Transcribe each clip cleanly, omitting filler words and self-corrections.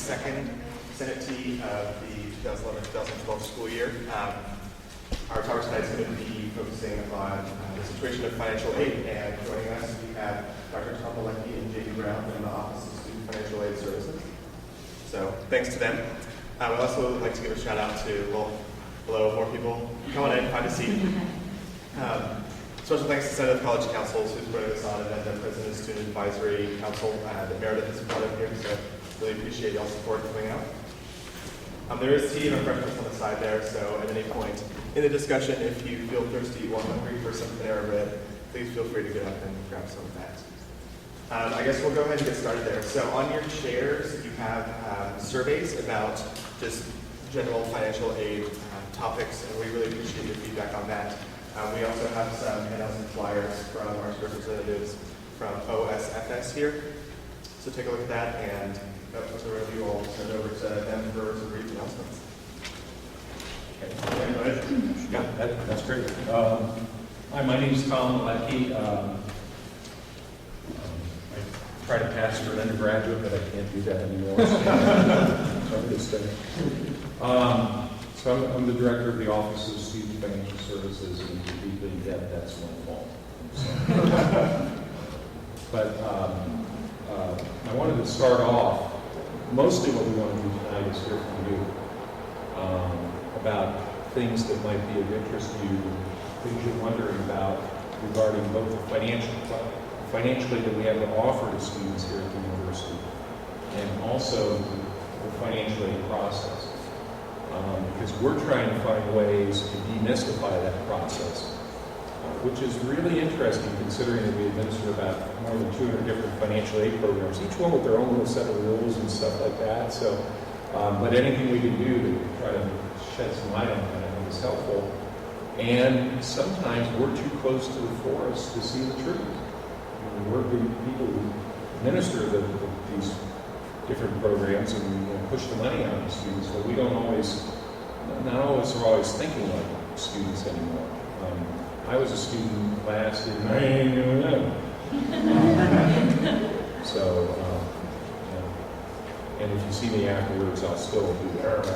second SenaTea of the 2011-2012 school year. Our talk tonight is going to be focusing on the situation of financial aid, and joining us we have Dr. Tom Malecki and J.D. Brown from the Office of Student Financial Aid Services. So thanks to them. We'd also like to give a shout out to, more people. Come on in, find a seat. Special thanks to Senate College Councils who's putting this on, and then the President of Student Advisory Council that Meredith is part of here, so really appreciate y'all's support coming out. There is tea and refreshments on the side there, so at any point in the discussion, if you feel thirsty or hungry for some Panera Bread, please feel free to get up and grab some of that. I guess we'll go ahead and get started there. So on your chairs, you have surveys about just general financial aid topics, and we really appreciate your feedback on that. We also have some handouts and flyers from our representatives from OSFS here. So take a look at that, and without further ado, I'll send it over to them for some brief announcements. Okay, go ahead. Yeah, that's great. Hi, my name is Tom Malecki. I try to pass for an undergraduate, but I can't do that anymore. So I'm just saying. So I'm the director of the Office of Student Financial Services, and if you're deeply in debt, that's my fault. But I wanted to start off, mostly what we want to do tonight is hear from you about things that might be of interest to you, things you're wondering about regarding both the financially that we have to offer to students here at the university, and also the financial aid process. Because we're trying to find ways to demystify that process, which is really interesting considering that we administer about more than 200 different financial aid programs, each one with their own little set of rules and stuff like that. So, but anything we can do to try to shed some light on that, I think is helpful. And sometimes we're too close to the forest to see the truth. We're the people who administer these different programs and push the money out of students, but we don't always, not always are always thinking like students anymore. I was a student last year, and if you see me afterwards, I'll still do that.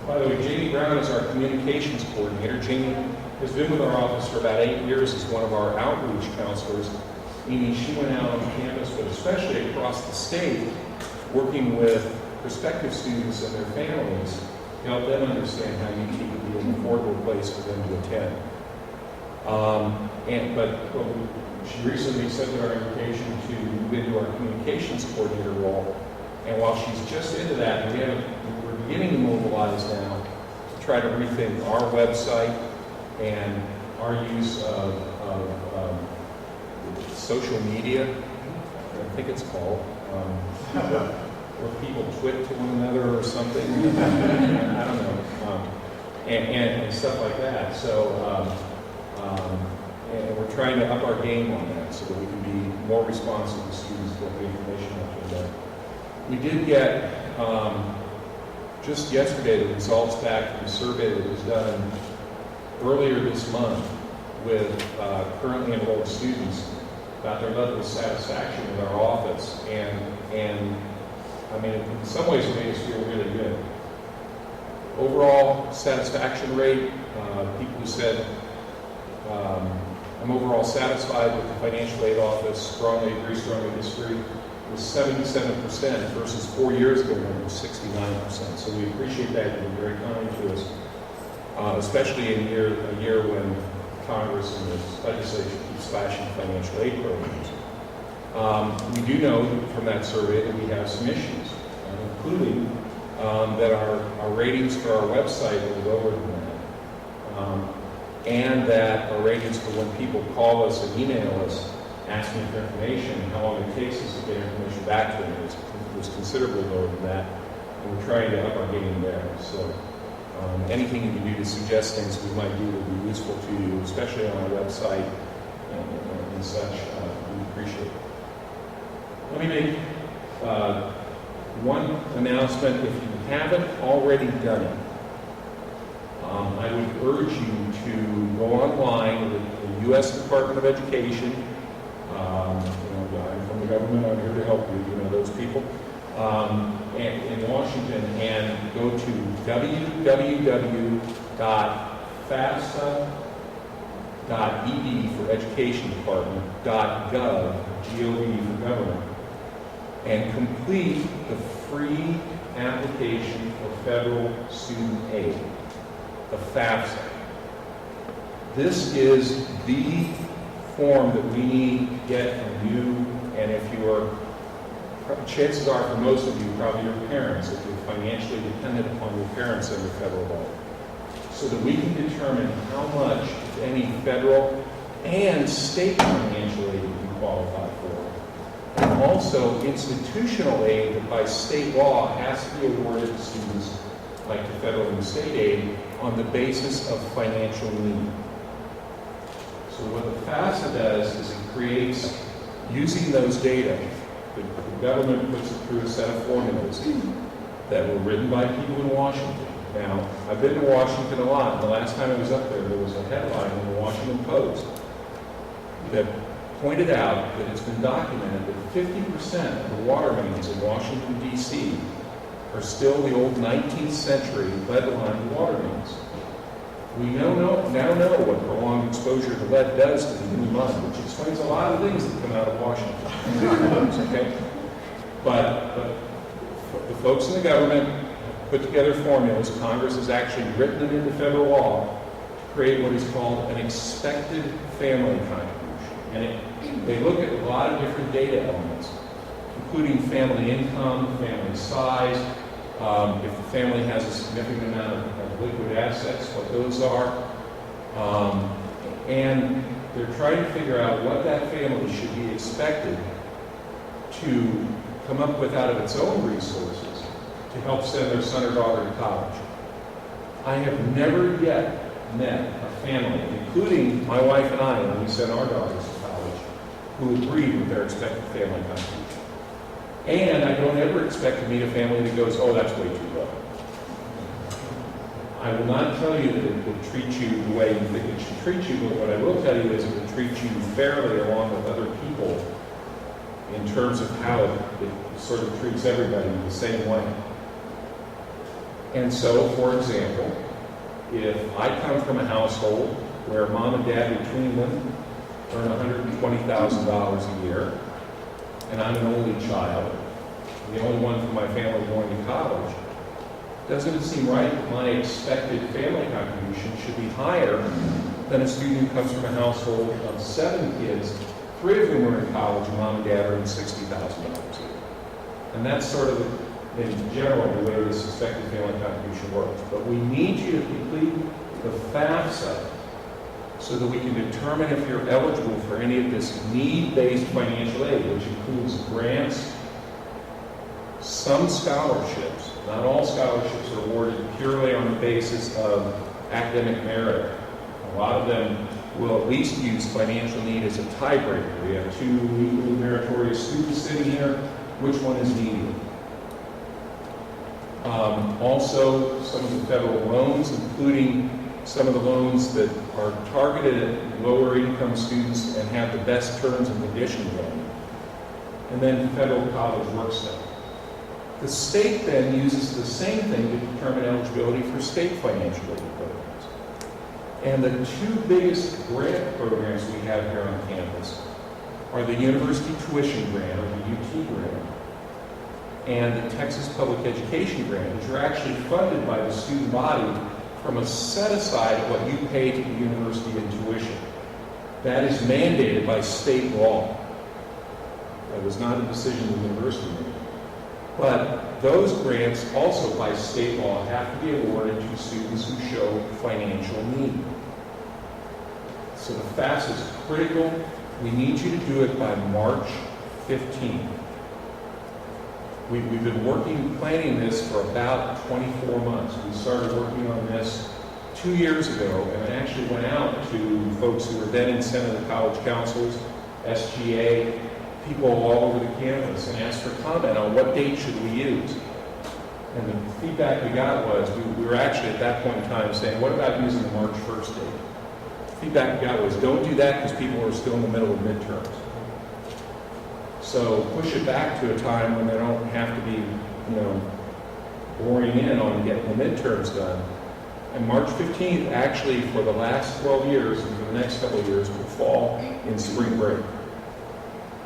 By the way, J.D. Brown is our communications coordinator. Jamie has been with our office for about 8 years as one of our outreach counselors, meaning she went out on campus, but especially across the state, working with prospective students and their families to help them understand how UT could be an affordable place for them to attend. She recently accepted our invitation to move into our communications coordinator role, and while she's just into that, we're beginning to mobilize now to try to rethink our website and our use of social media, I think it's called, where people twit to one another or something. I don't know, and stuff like that. So, and we're trying to up our game on that so that we can be more responsive to students to get the information out to them. We did get just yesterday the results back from a survey that was done earlier this month with currently enrolled students about their level of satisfaction with our office, and I mean, in some ways it made us feel really good. Overall satisfaction rate, people who said, I'm overall satisfied with the financial aid office, strongly agree, strongly disagree, was 77% versus 4 years ago when it was 69%. So we appreciate that. You've been very kind to us, especially in a year when Congress and the legislature keep slashing financial aid programs. We do know from that survey that we have some issues, including that our ratings for our website are lower than that, and that our ratings for when people call us and email us asking for information, how long it takes us to get information back to them was considerably lower than that, and we're trying to up our game there. So anything you can do to suggest things we might do would be useful to you, especially on our website and such. We appreciate it. Let me make one announcement. If you haven't already done it, I would urge you to go online with the U.S. Department of Education. I'm from the government. I'm here to help you. You know those people. in Washington and go to www.fafsa.ed for Education Department, .gov, G-O-V for government, and complete the free application for federal student aid, the FAFSA. This is the form that we need to get from you, and if you are, chances are for most of you, probably your parents, if you're financially dependent upon your parents under federal law, so that we can determine how much, if any, federal and state financial aid you can qualify for. And also institutional aid that by state law has to be awarded to students like the federal and state aid on the basis of financial need. So what the FAFSA does is it creates, using those data, the government puts it through a set of formulas that were written by people in Washington. Now, I've been to Washington a lot, and the last time I was up there, there was a headline in the Washington Post that pointed out that it's been documented that 50% of the water mains in Washington, D.C. are still the old 19th century lead-lined water mains. We now know what prolonged exposure to lead does to the human mind, which explains a lot of things that come out of Washington. Okay? But the folks in the government put together formulas. Congress has actually written them into federal law to create what is called an expected family contribution. And they look at a lot of different data elements, including family income, family size, if the family has a significant amount of liquid assets, what those are. And they're trying to figure out what that family should be expected to come up with out of its own resources to help send their son or daughter to college. I have never yet met a family, including my wife and I, when we sent our daughters to college, who agreed with their expected family contribution. And I don't ever expect to meet a family that goes, oh, that's way too low. I will not tell you that it will treat you the way you think it should treat you, but what I will tell you is it will treat you fairly along with other people in terms of how it sort of treats everybody the same way. And so, for example, if I come from a household where mom and dad between them earn $120,000 a year, and I'm an only child, the only one from my family going to college, doesn't it seem right that my expected family contribution should be higher than a student who comes from a household of 7 kids, 3 of whom are in college, and mom and dad earn $60,000 a year? And that's sort of, in general, the way this expected family contribution works. But we need you to complete the FAFSA so that we can determine if you're eligible for any of this need-based financial aid, which includes grants, some scholarships. Not all scholarships are awarded purely on the basis of academic merit. A lot of them will at least use financial need as a tiebreaker. We have 2 equally meritorious students sitting here. Which one is needed? Also, some of the federal loans, including some of the loans that are targeted at lower income students and have the best terms and conditions on them. And then federal college work study. The state then uses the same thing to determine eligibility for state financial aid programs. And the 2 biggest grant programs we have here on campus are the University Tuition Grant, or the UT Grant, and the Texas Public Education Grant, which are actually funded by the student body from a set-aside of what you pay to the university in tuition. That is mandated by state law. That was not a decision the university made. But those grants also by state law have to be awarded to students who show financial need. So the FAFSA is critical. We need you to do it by March 15th. We've been planning this for about 24 months. We started working on this 2 years ago, and I actually went out to folks who were then in Senate college councils, SGA, people all over the campus, and asked for comment on what date should we use. And the feedback we got was, we were actually at that point in time saying, what about using the March 1st date? The feedback we got was, don't do that because people are still in the middle of midterms. So push it back to a time when they don't have to be, boring in on getting the midterms done. And March 15th, actually, for the last 12 years and for the next couple of years, will fall in spring break.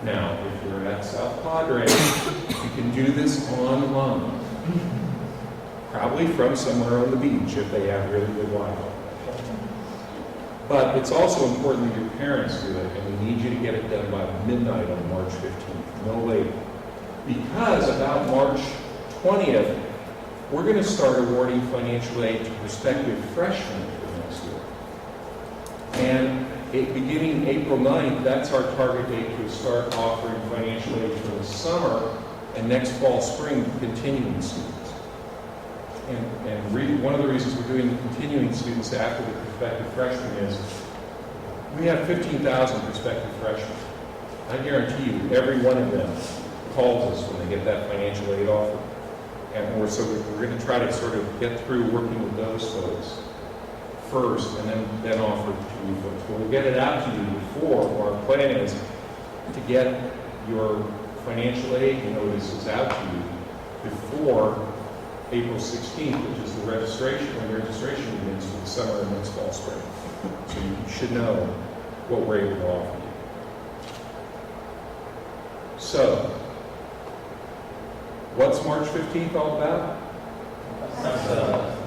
Now, if you're at South Padre, you can do this online. Probably from somewhere on the beach if they have really good Wi-Fi. But it's also important that your parents do it, and we need you to get it done by midnight on March 15th, no later. Because about March 20th, we're going to start awarding financial aid to prospective freshmen for next year. And beginning April 9th, that's our target date to start offering financial aid for the summer and next fall, spring, continuing students. One of the reasons we're doing the continuing students after the prospective freshmen is we have 15,000 prospective freshmen. I guarantee you, every one of them calls us when they get that financial aid offer. And we're going to try to sort of get through working with those folks first and then offer it to you folks. But we'll get it out to you before. Our plan is to get your financial aid notices out to you before April 16th, which is the registration, when registration begins for the summer and next fall, spring. So you should know what we're able to offer you. So, what's March 15th all about?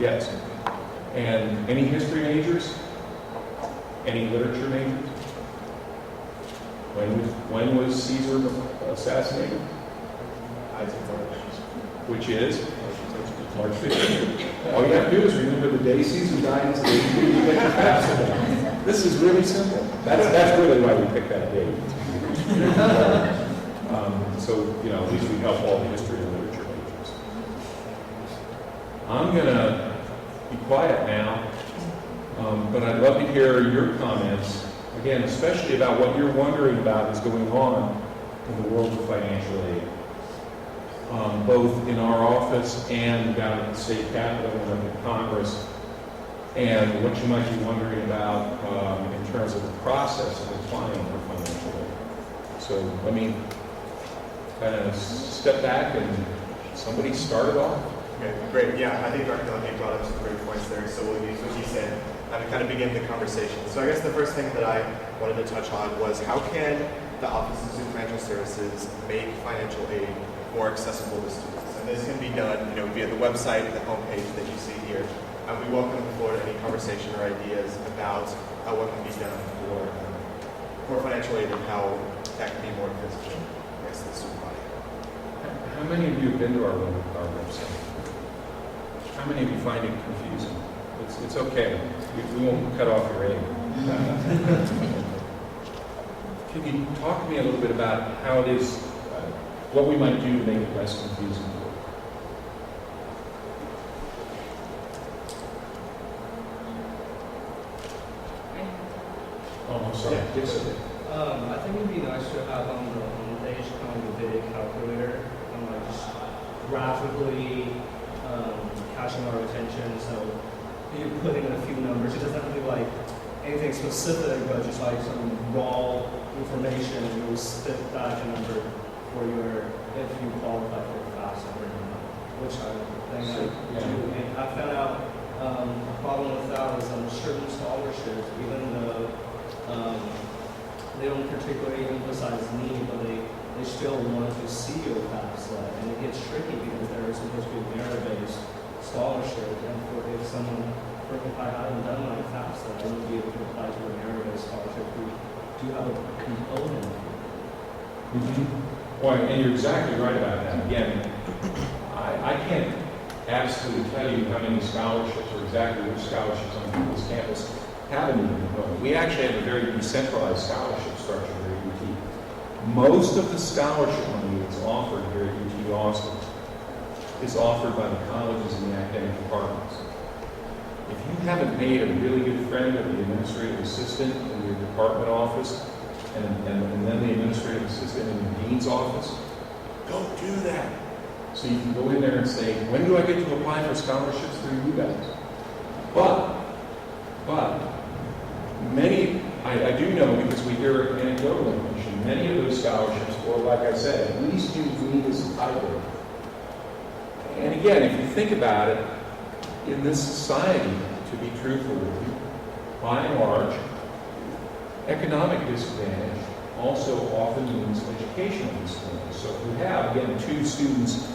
Yes. And any history majors? Any literature majors? When was Caesar assassinated? Which is March 15th. All you have to do is remember the day Caesar died and say, you get your FAFSA. This is really simple. That's really why we picked that date. So, at least we help all the history and literature majors. I'm going to be quiet now, but I'd love to hear your comments, again, especially about what you're wondering about is going on in the world of financial aid. Both in our office and down at the state capitol and at Congress, and what you might be wondering about in terms of the process of applying for financial aid. So let me kind of step back and somebody start it off. Okay, great. Yeah, I think Dr. Delaney brought up some great points there. So we'll use what he said to kind of begin the conversation. So I guess the first thing that I wanted to touch on was how can the Office of Student Financial Services make financial aid more accessible to students? And this can be done, via the website, the homepage that you see here. And we welcome the floor to any conversation or ideas about what can be done for financial aid and how that can be more accessible to the student body. How many of you have been to our website? How many of you find it confusing? It's okay. We won't cut off your aid. Can you talk to me a little bit about how it is, what we might do to make it less confusing? Oh, I'm sorry. Yeah, Yes. I think it'd be nice to have on the homepage kind of a big calculator and just graphically catching our attention. So you put in a few numbers. It doesn't have to be like anything specific, but just like some raw information, and you'll spit back a number for if you qualify for FAFSA or not, which I think I do. And I found out a problem with that was certain scholarships, even though they don't particularly emphasize need, but they still want to see your FAFSA, and it gets tricky because there is supposed to be a merit-based scholarship, and if I hadn't done my FAFSA, I wouldn't be able to apply to a merit-based scholarship. We do have a component. Well, and you're exactly right about that. Again, I can't absolutely tell you how many scholarships or exactly which scholarships on people's campus have a need component. We actually have a very decentralized scholarship structure here at UT. Most of the scholarship money that's offered here at UT Austin is offered by the colleges and the academic departments. If you haven't made a really good friend of the administrative assistant in your department office, and then the administrative assistant in the dean's office, don't do that. So you can go in there and say, when do I get to apply for scholarships through you guys? But many, I do know because we hear anecdotal information, And many of those scholarships, or like I said, at least you need as a title. And again, if you think about it, in this society, to be truthful with you, by and large, economic disadvantage also often means educational disadvantage. So if you have, again, two students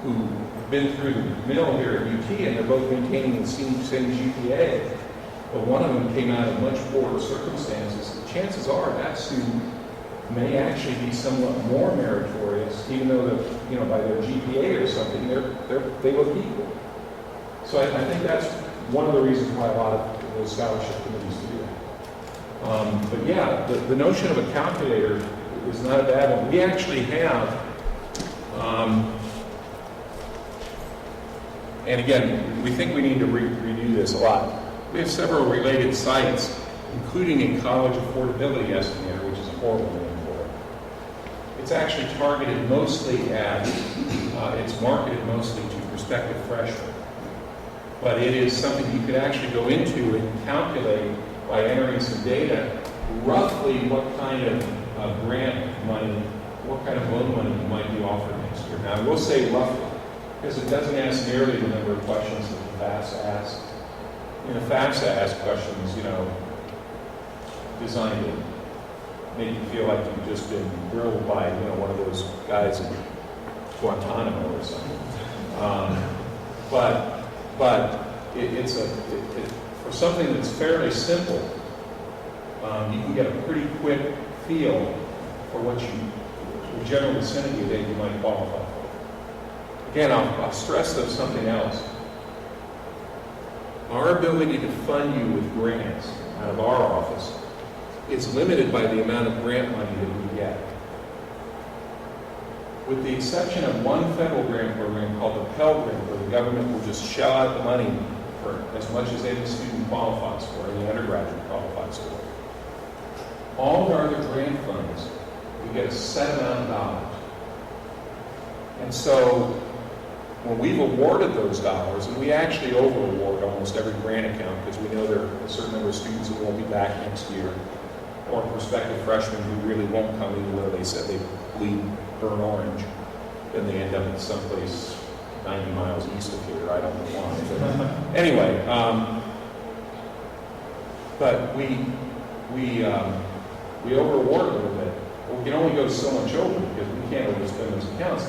who've been through the mill here at UT and they're both maintaining the same GPA, but one of them came out of much poorer circumstances, the chances are that student may actually be somewhat more meritorious, even though by their GPA or something, they look equal. So I think that's one of the reasons why a lot of those scholarship committees do that. But yeah, the notion of a calculator is not a bad one. We actually have, and again, we think we need to redo this a lot. We have several related sites, including a college affordability estimator, which is a horrible name for it. It's actually targeted mostly at, it's marketed mostly to prospective freshmen. But it is something you could actually go into and calculate by entering some data, roughly what kind of grant money, what kind of loan money you might be offered next year. Now, I will say roughly, because it doesn't ask nearly the number of questions that the FAFSA asks. The FAFSA asks questions, designed to make you feel like you've just been grilled by, one of those guys in Guantanamo or something. But it's for something that's fairly simple, you can get a pretty quick feel for what the general vicinity that you might qualify for. Again, I'll stress though something else. Our ability to fund you with grants out of our office is limited by the amount of grant money that we get. With the exception of one federal grant program called the Pell Grant, where the government will just shell out the money for as much as any student qualifies for, any undergraduate qualifies for. All of our other grant funds, we get a set amount of dollars. And so, when we've awarded those dollars, and we actually over-award almost every grant account because we know there are a certain number of students who won't be back next year, or prospective freshmen who really won't come even though they said they bleed burn orange, then they end up in someplace 90 miles east of here. I don't know why. But anyway, but we over-award a little bit. We can only go so much over because we can't overspend those accounts.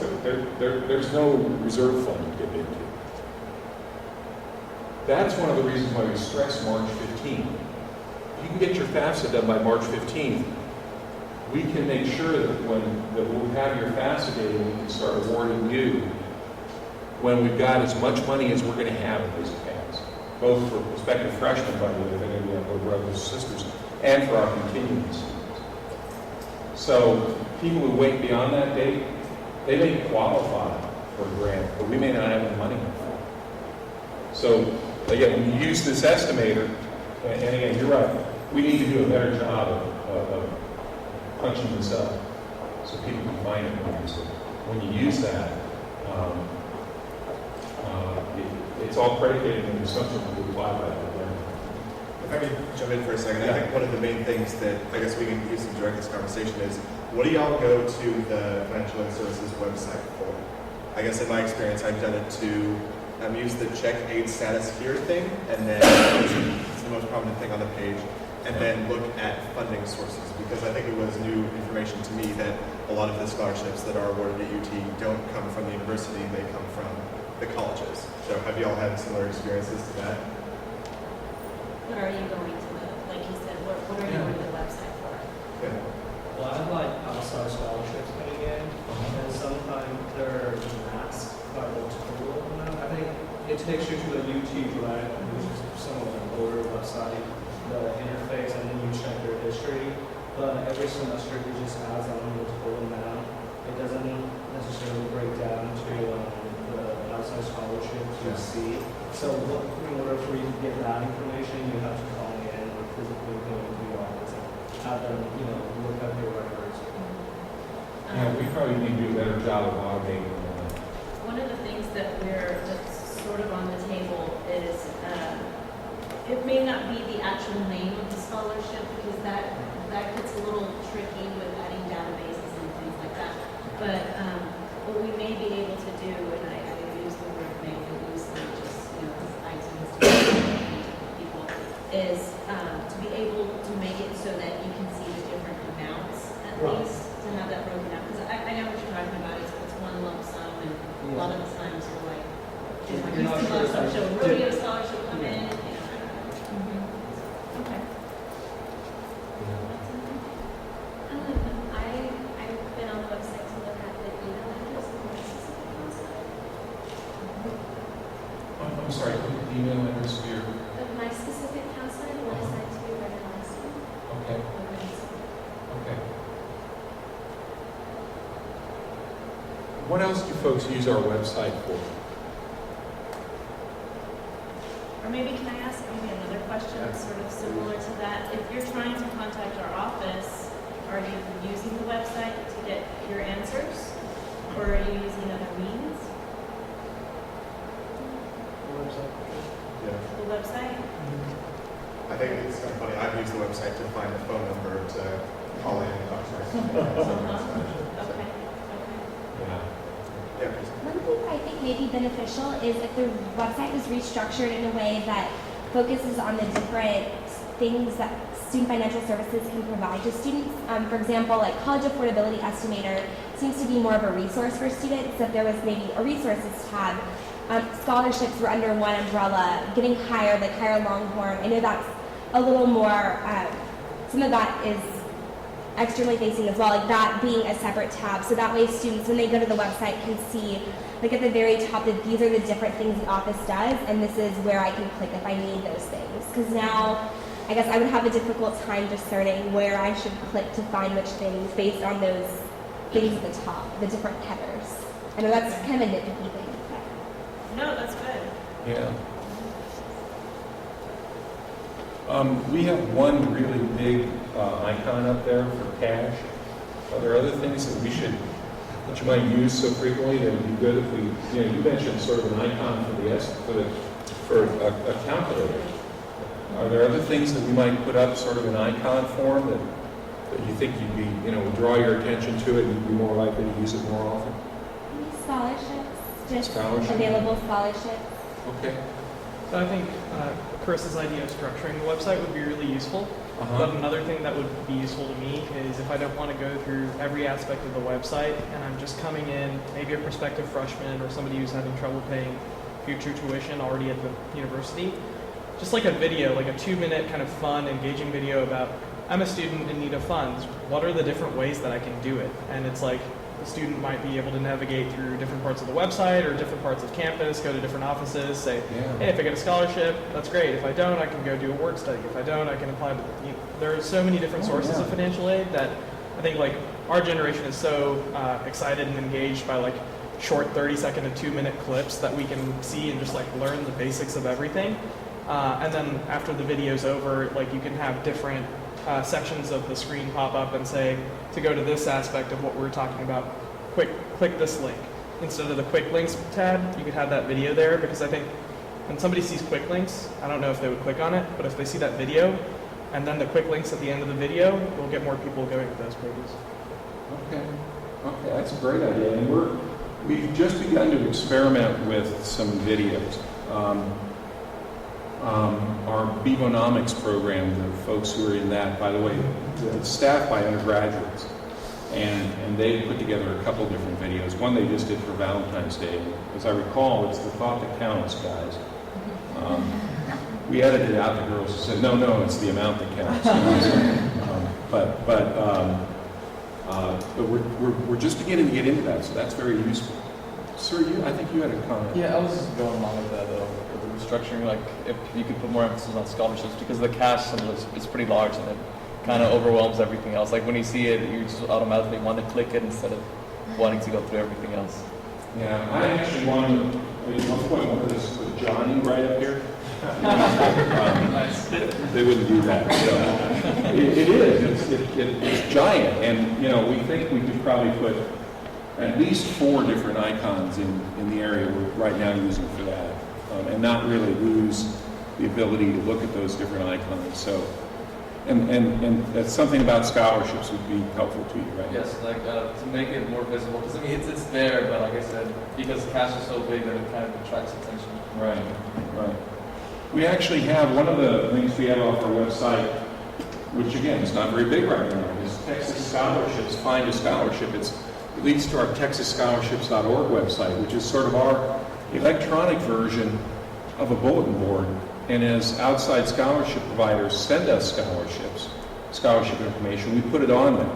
There's no reserve fund to dip into. That's one of the reasons why we stress March 15th. If you can get your FAFSA done by March 15th, we can make sure that we'll have your FAFSA data and we can start awarding you when we've got as much money as we're going to have in those accounts, both for prospective freshmen, by the way, if any of you have little brothers and sisters, and for our continuing students. So people who wait beyond that date, they may qualify for a grant, but we may not have the money for it. So again, when you use this estimator, and again, you're right, we need to do a better job of punching this up so people can find it more easily. When you use that, it's all predicated on the assumption that we apply by that grant. If I could jump in for a second, I think one of the main things that I guess we can use to direct this conversation is, what do y'all go to the Financial Aid Services website for? I guess in my experience, I've done it to use the check aid status here thing, and then it's the most prominent thing on the page, and then look at funding sources, because I think it was new information to me that a lot of the scholarships that are awarded at UT don't come from the university, they come from the colleges. So have you all had similar experiences to that? What are you going to like you said, what are you going to the website for? Yeah. Well, I have like outside scholarships coming in, and sometimes they're masked by the total amount. I think it takes you to the UT Direct, which is some of the older website, the interface, and then you check your history. But every semester it just adds on the total amount. It doesn't necessarily break down to the outside scholarships you see. So in order for you to get that information, you have to call in or physically go into the office and have them, look up your records. Yeah, we probably need to do a better job of automating that. One of the things that's sort of on the table is, it may not be the actual name of the scholarship, because that gets a little tricky with adding databases and things like that. But what we may be able to do, and I use the word maybe loosely, just, because IT has to people, is to be able to make it so that you can see the different amounts at least, to have that broken out. Because I know what you're talking about. It's one lump sum, and a lot of the times you're like, You're not sure if so rodeo scholarship come in, Okay. I've been on the website to look at the email address of my specific counselor. I'm sorry, the email address for your, Of my specific counselor, who I assigned to be right last week. okay, okay. What else do folks use our website for? Or maybe can I ask maybe another question that's sort of similar to that? If you're trying to contact our office, are you using the website to get your answers? Or are you using other means? Yeah. The website? I think it's kind of funny. I've used the website to find a phone number to call in and talk to my Okay. Yeah. Yeah, please. One thing I think may be beneficial is if the website was restructured in a way that focuses on the different things that student financial services can provide to students. For example, like College Affordability Estimator seems to be more of a resource for students, that there was maybe a resources tab. Scholarships were under one umbrella, getting hired, like Hire Longhorn. I know that's a little more, some of that is externally facing as well, like that being a separate tab. So that way students, when they go to the website, can see, like at the very top, that these are the different things the office does, and this is where I can click if I need those things. Because now, I guess I would have a difficult time discerning where I should click to find which things based on those things at the top, the different headers. I know that's kind of a nitpicky thing. No, that's good. Yeah. We have one really big icon up there for cash. Are there other things that you might use so frequently that would be good if we, you mentioned sort of an icon for a calculator. Are there other things that we might put up sort of in icon form that you think you'd be, would draw your attention to it and you'd be more likely to use it more often? Scholarships, just Scholarship. available scholarships. Okay. So I think Chris's idea of structuring the website would be really useful. But another thing that would be useful to me is if I don't want to go through every aspect of the website and I'm just coming in, maybe a prospective freshman or somebody who's having trouble paying future tuition already at the university, just like a video, like a 2-minute kind of fun, engaging video about, I'm a student in need of funds. What are the different ways that I can do it? And it's like, the student might be able to navigate through different parts of the website or different parts of campus, go to different offices, say, hey, if I get a scholarship, that's great. If I don't, I can go do a work study. If I don't, I can apply to there are so many different sources of financial aid that I think like our generation is so excited and engaged by like short 30-second to 2-minute clips that we can see and just like learn the basics of everything. And then after the video's over, like you can have different sections of the screen pop up and say, to go to this aspect of what we're talking about, click this link. Instead of the quick links tab, you could have that video there, because I think when somebody sees quick links, I don't know if they would click on it, but if they see that video and then the quick links at the end of the video, we'll get more people going to those pages. Okay, that's a great idea. And we've just begun to experiment with some videos. Our Bevonomics program, the folks who are in that, by the way, it's staffed by undergraduates, and they put together a couple different videos. One they just did for Valentine's Day. As I recall, it's the thought that counts, guys. We edited out the girls who said, no, it's the amount that counts. But we're just beginning to get into that, so that's very useful. Sir, I think you had a comment. Yeah, I was just going along with that, with the restructuring, like if you could put more emphasis on scholarships, because the cash sum is pretty large and it kind of overwhelms everything else. Like when you see it, you just automatically want to click it instead of wanting to go through everything else. Yeah, I actually wanted, at one point, wanted to put Johnny right up here. They wouldn't do that. So it is. It's giant, and we think we could probably put at least 4 different icons in the area we're right now using for that, and not really lose the ability to look at those different icons. So And that's something about scholarships would be helpful to you, right? Yes, like to make it more visible, because I mean it's there, but like I said, because cash is so big that it kind of attracts attention. Right, right. We actually have, one of the links we have off our website, which again is not very big right now, is Texas Scholarships, Find a Scholarship. It leads to our texasscholarships.org website, which is sort of our electronic version of a bulletin board. And as outside scholarship providers send us scholarship information, we put it on there.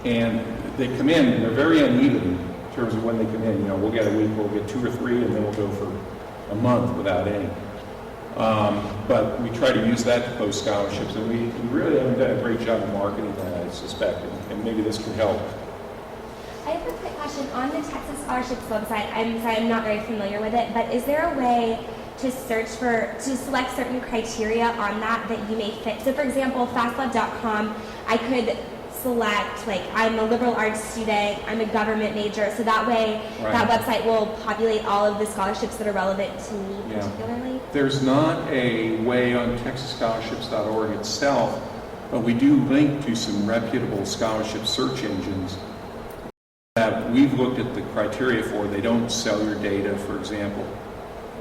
And they come in, and they're very uneven in terms of when they come in. You know, we'll get a week, we'll get 2 or 3, and then we'll go for a month without any. But we try to use that to post scholarships, and we really haven't done a great job of marketing that, I suspect, and maybe this can help. I have a quick question. On the Texas Scholarships website, I'm sorry, I'm not very familiar with it, but is there a way to select certain criteria on that you may fit? So for example, fastlab.com, I could select, like, I'm a liberal arts student, I'm a government major, so that way that website will populate all of the scholarships that are relevant to me particularly. There's not a way on texasscholarships.org itself, but we do link to some reputable scholarship search engines that we've looked at the criteria for. They don't sell your data, for example,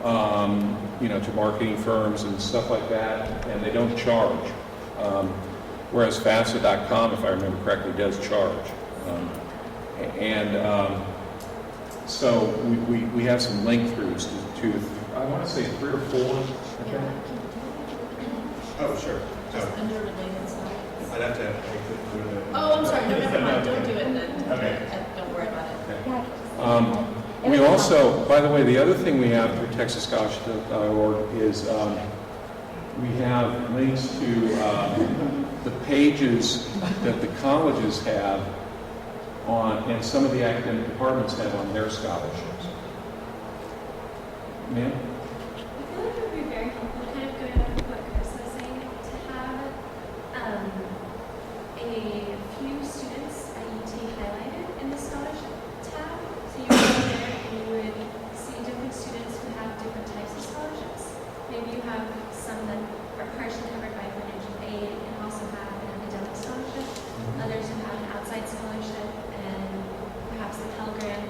to marketing firms and stuff like that, and they don't charge. Whereas FAFSA.com, if I remember correctly, does charge. So we have some link throughs to I want to say 3 or 4. Okay. Oh, sure. Just under related stuff. I'd have to click through the. Oh, I'm sorry, no, never mind, don't do it then. Okay. Don't worry about it. Yeah. We also, by the way, the other thing we have through TexasScholarship.org is we have links to the pages that the colleges have on, and some of the academic departments have on their scholarships. Ma'am? I feel like it would be very helpful, kind of going off of what Chris was saying, to have a few students at UT highlighted in the scholarship tab. So you would go there and you would see different students who have different types of scholarships. Maybe you have some that are partially covered by financial aid and also have an academic scholarship. Others who have an outside scholarship and perhaps a Pell Grant.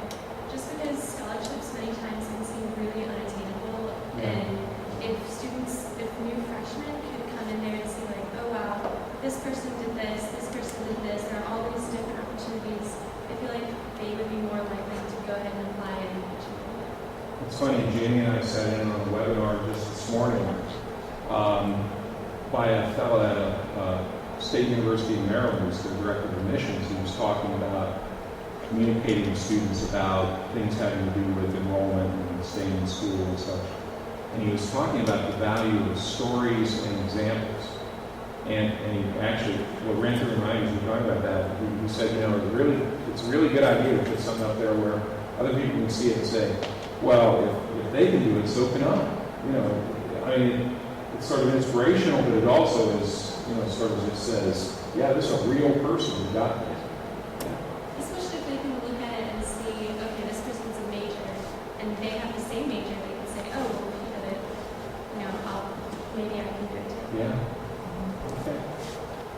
Just because scholarships many times can seem really unattainable, and if new freshmen could come in there and see like, oh wow, this person did this did this, there are all these different opportunities, I feel like they would be more likely to go ahead and apply and achieve. It's funny, Jamie and I sat in on a webinar just this morning by a fellow at a State University in Maryland, who's the director of admissions. He was talking about communicating with students about things having to do with enrollment and staying in school and such. And he was talking about the value of stories and examples. And he actually, what ran through my mind as we were talking about that, he said, it's a really good idea to put something out there where other people can see it and say, well, if they can do it, so can I. I mean, it's sort of inspirational, but it also is, sort of just says, yeah, this is a real person who got this. Especially if they can look at it and see, okay, this person's a major, and they have the same major, they can say, oh, well, if you have it, maybe I can do it too. Yeah. Okay.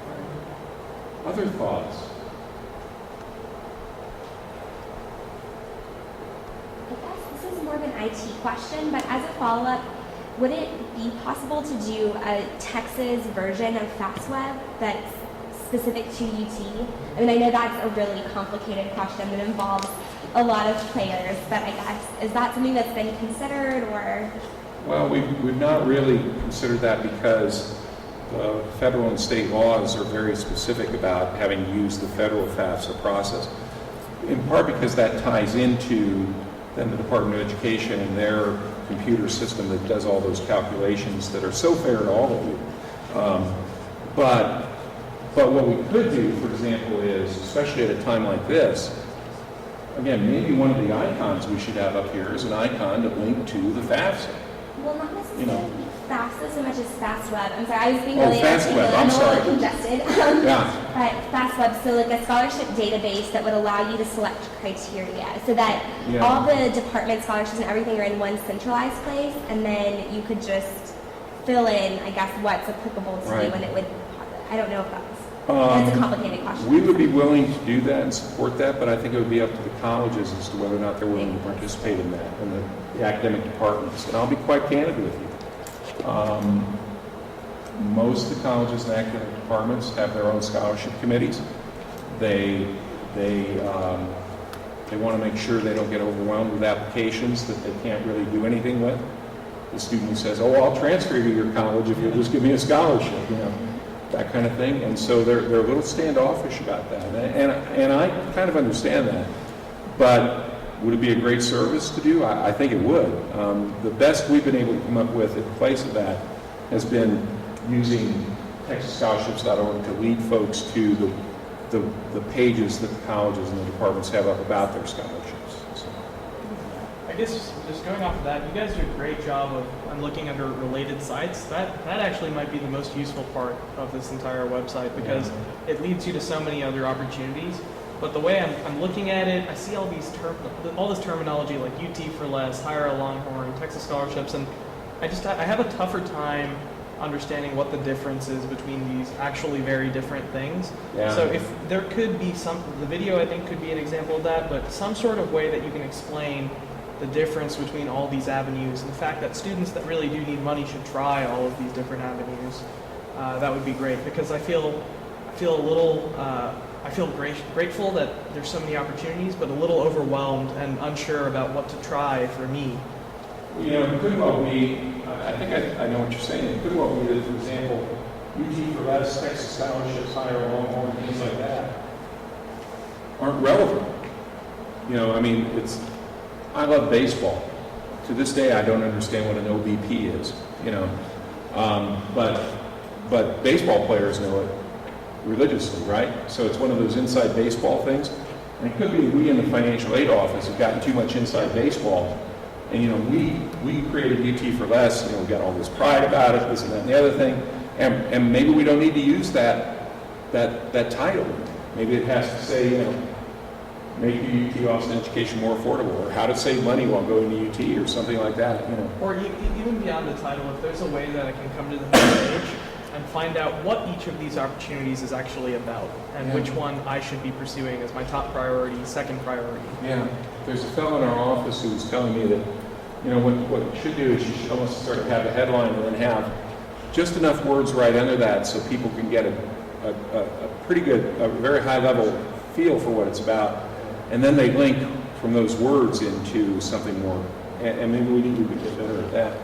All right. Other thoughts? I guess this is more of an IT question, but as a follow-up, would it be possible to do a Texas version of FastWeb that's specific to UT? I mean, I know that's a really complicated question that involves a lot of players, but I guess, is that something that's been considered, or? Well, we've not really considered that because the federal and state laws are very specific about having used the federal FAFSA process, in part because that ties into then the Department of Education and their computer system that does all those calculations that are so fair to all of you. But what we could do, for example, is, especially at a time like this, again, maybe one of the icons we should have up here is an icon to link to the FAFSA. Well, not necessarily FAFSA so much as FastWeb. I'm sorry, I was being Oh, really FastWeb, I'm a sorry. little congested. Yeah. But FastWeb, so like a scholarship database that would allow you to select criteria so that all the department scholarships and everything are in one centralized place, and then you could just fill in, I guess, what's applicable to Right. you, and it would, I don't know if that's a complicated question. We would be willing to do that and support that, but I think it would be up to the colleges as to whether or not they're willing to participate in that, and the academic departments. And I'll be quite candid with you. Most of the colleges and academic departments have their own scholarship committees. They want to make sure they don't get overwhelmed with applications that they can't really do anything with. The student who says, "Oh, I'll transfer you to your college if you'll just give me a scholarship," that kind of thing. And so they're a little standoffish about that. And I kind of understand that. But would it be a great service to do? I think it would. The best we've been able to come up with in place of that has been using TexasScholarships.org to lead folks to the pages that the colleges and the departments have up about their scholarships. So. I guess just going off of that, you guys do a great job of looking under related sites. That actually might be the most useful part of this entire website because it leads you to so many other opportunities. But the way I'm looking at it, I see all this terminology like UT for less, hire a Longhorn, Texas scholarships, and I have a tougher time understanding what the difference is between these actually very different things. Yeah. So if there could be the video I think could be an example of that, but some sort of way that you can explain the difference between all these avenues and the fact that students that really do need money should try all of these different avenues, that would be great because I feel grateful that there's so many opportunities, but a little overwhelmed and unsure about what to try for me. It could well be, I think I know what you're saying, it could well be that, for example, UT for less, Texas scholarships, hire a Longhorn, things like that, aren't relevant. I love baseball. To this day, I don't understand what an OBP is, but baseball players know it religiously, right? So it's one of those inside baseball things. And it could be we in the financial aid office have gotten too much inside baseball. And, we created UT for less, we got all this pride about it, this and that and the other thing. And maybe we don't need to use that title. Maybe it has to say, make your UT Austin education more affordable, or how to save money while going to UT, or something like that, Or even beyond the title, if there's a way that I can come to the page and find out what each of these opportunities is actually about, and which one I should be pursuing as my top priority, second priority. Yeah, there's a fellow in our office who was telling me that, what you should do is you should almost sort of have a headline and then have just enough words right under that so people can get a pretty good, a very high level feel for what it's about. And then they link from those words into something more, and maybe we need to get better at that.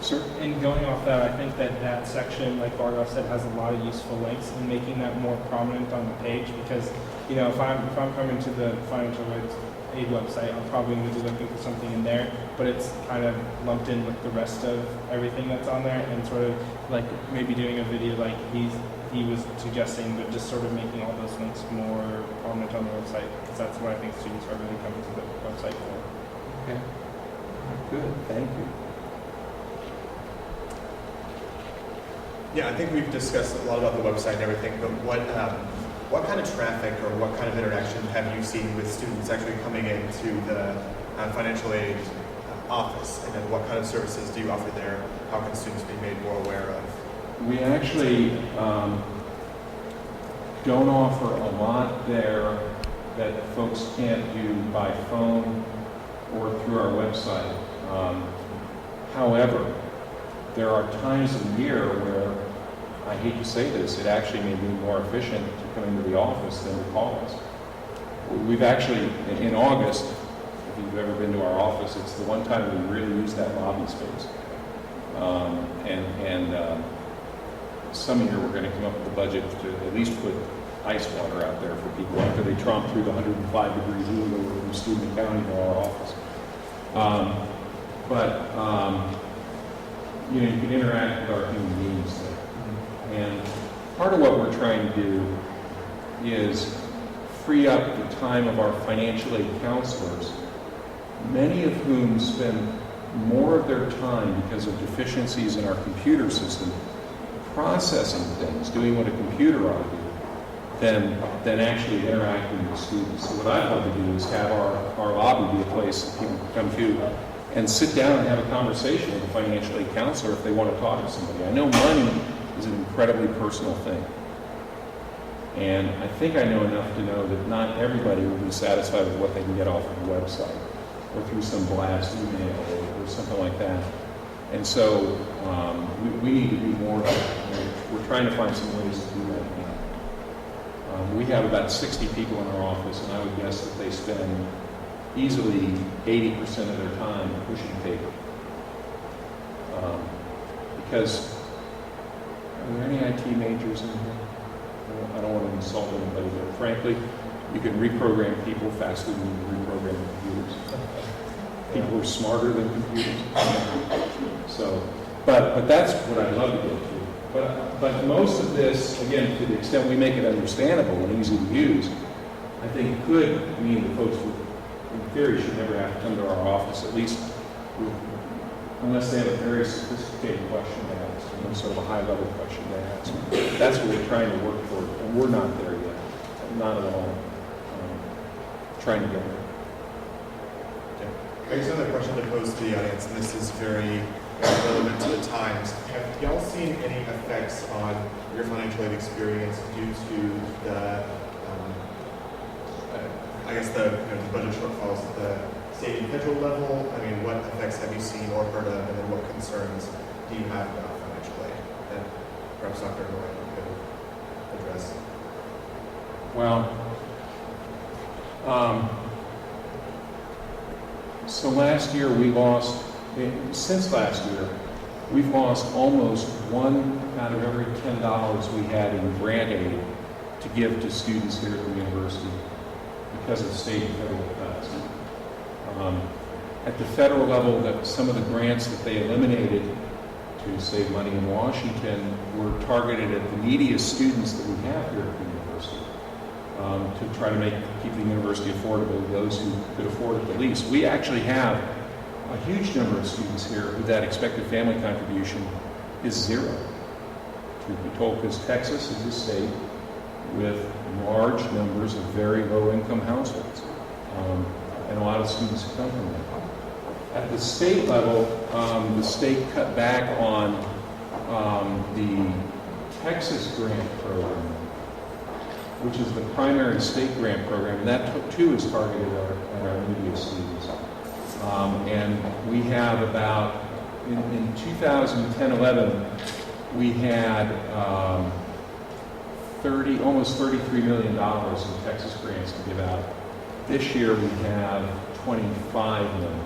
Sir? And going off that, I think that section, like Vargo said, has a lot of useful links, and making that more prominent on the page, because if I'm coming to the financial aid website, I'm probably going to be looking for something in there, but it's kind of lumped in with the rest of everything that's on there, and sort of like maybe doing a video like he was suggesting, but just sort of making all those links more prominent on the website, because that's what I think students are really coming to the website for. Okay. Good, thank you. Yeah, I think we've discussed a lot about the website and everything, but what kind of traffic or what kind of interaction have you seen with students actually coming into the financial aid office? And then what kind of services do you offer there? How can students be made more aware of? We actually don't offer a lot there that folks can't do by phone or through our website. However, there are times of the year where, I hate to say this, it actually may be more efficient to come into the office than to call us. We've actually, in August, if you've ever been to our office, it's the one time we really use that lobby space. Some year we're going to come up with a budget to at least put ice water out there for people after they tromp through the 105-degree heat over from Steuben County to our office. You can interact with our human beings there. And part of what we're trying to do is free up the time of our financial aid counselors, many of whom spend more of their time because of deficiencies in our computer system processing things, doing what a computer ought to do, than actually interacting with students. So what I'd love to do is have our lobby be a place that people can come to and sit down and have a conversation with a financial aid counselor if they want to talk to somebody. I know money is an incredibly personal thing. And I think I know enough to know that not everybody will be satisfied with what they can get off of the website or through some blast email or something like that. And so we need to do more of it. We're trying to find some ways to do that now. We have about 60 people in our office, and I would guess that they spend easily 80% of their time pushing paper. Because, are there any IT majors in here? I don't want to insult anybody, but frankly, you can reprogram people faster than you can reprogram computers. People are smarter than computers. So, but that's what I'd love to get to. But most of this, again, to the extent we make it understandable and easy to use, I think could mean that folks would, in theory, should never have to come to our office, at least unless they have a very sophisticated question to ask, sort of a high-level question to ask. That's what we're trying to work toward, and we're not there yet. Not at all. Trying to get there. I just have a question to pose to the audience, and this is very relevant to the times. Have y'all seen any effects on your financial aid experience due to the, I guess the budget shortfalls at the state and federal level? I mean, what effects have you seen or heard of, and then what concerns do you have about financial aid that perhaps Dr. Roy could address? Well, so last year we lost, since last year, we've lost almost 1 out of every $10 we had in grant aid to give to students here at the university because of state and federal cuts. At the federal level, some of the grants that they eliminated to save money in Washington were targeted at the neediest students that we have here at the university. To try to keep the university affordable to those who could afford it the least. We actually have a huge number of students here who that expected family contribution is 0. Truth be told, because Texas is a state with large numbers of very low-income households, and a lot of students who come from that. At the state level, the state cut back on the Texas grant program, which is the primary state grant program, and that too is targeted at our neediest students. And we have about, in 2010-11, we had almost $33 million in Texas grants to give out. This year we have $25 million.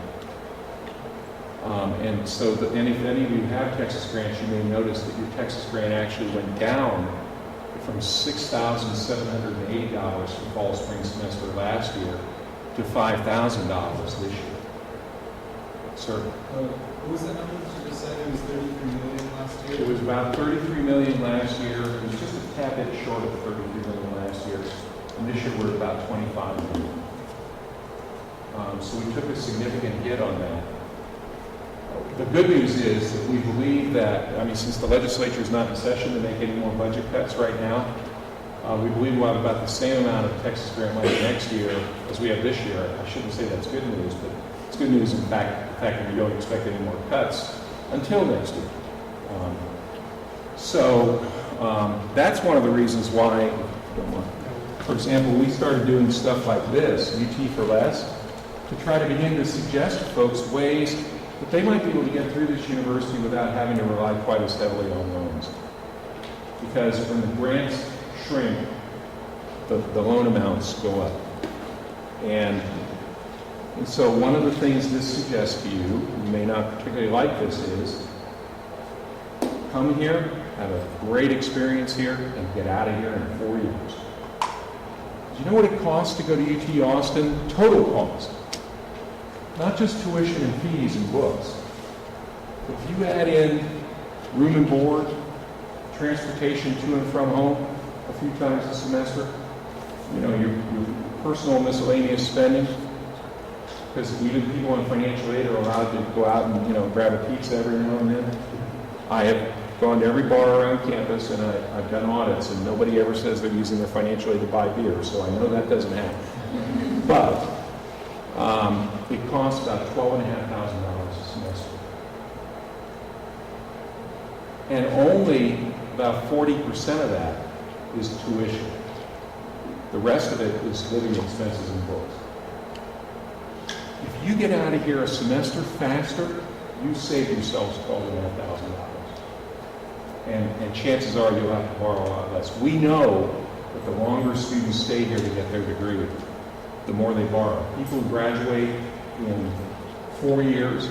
And so, and if any of you have Texas grants, you may notice that your Texas grant actually went down from $6,780 for fall spring semester last year to $5,000 this year. Sir? What was that number that you just said? It was 33 million last year? It was about 33 million last year. It was just a tad bit short of 33 million last year. And this year we're about 25 million. So we took a significant hit on that. The good news is that we believe that, since the legislature is not in session to make any more budget cuts right now, we believe we'll have about the same amount of Texas grant money next year as we have this year. I shouldn't say that's good news, but it's good news in fact, the fact that we don't expect any more cuts until next year. That's one of the reasons why, for example, we started doing stuff like this, UT for Less, to try to begin to suggest to folks ways that they might be able to get through this university without having to rely quite as heavily on loans. Because when the grants shrink, the loan amounts go up. And so one of the things this suggests to you may not particularly like this, is come here, have a great experience here, and get out of here in 4 years. Do you know what it costs to go to UT Austin? Total cost. Not just tuition and fees and books. If you add in room and board, transportation to and from home a few times a semester, your personal miscellaneous spending, because even people on financial aid are allowed to go out and grab a pizza every now and then. I have gone to every bar around campus, and I've done audits, and nobody ever says they're using their financial aid to buy beer, so I know that doesn't happen. But it costs about $12,500 And only about 40% of that is tuition. The rest of it is living expenses and books. If you get out of here a semester faster, you save yourselves $12,500. And chances are you'll have to borrow a lot less. We know that the longer students stay here to get their degree, the more they borrow. People who graduate in 4 years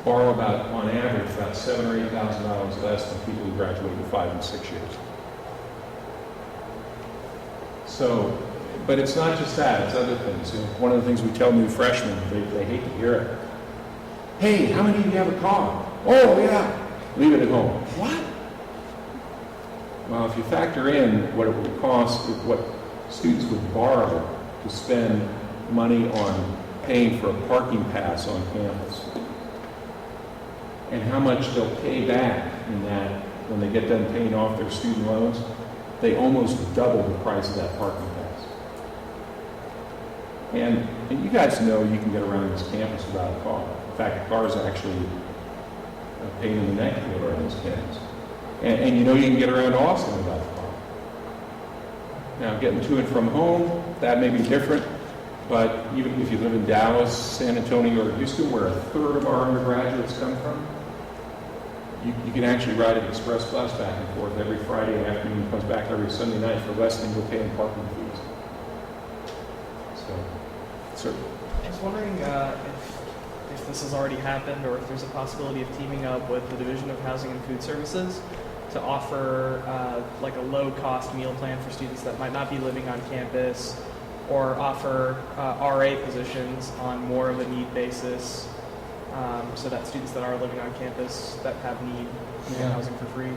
borrow about, on average, about $7,000 or $8,000 less than people who graduate in 5 and 6 years. So, but it's not just that, it's other things. One of the things we tell new freshmen, they hate to hear it. Hey, how many of you have a car? Oh, yeah. Leave it at home. What? Well, if you factor in what it would cost, what students would borrow to spend money on paying for a parking pass on campus, and how much they'll pay back in that when they get done paying off their student loans, they almost double the price of that parking pass. And you guys know you can get around this campus without a car. In fact, cars are actually a pain in the neck to get around this campus. And you know you can get around Austin without a car. Now, getting to and from home, that may be different, but even if you live in Dallas, San Antonio, or Houston, where a third of our undergraduates come from, you can actually ride an express bus back and forth every Friday afternoon, comes back every Sunday night for less than you're paying parking fees. So, certainly. I was wondering if this has already happened, or if there's a possibility of teaming up with the Division of Housing and Food Services to offer like a low-cost meal plan for students that might not be living on campus, or offer RA positions on more of a need basis, so that students that are living on campus that have need housing for free.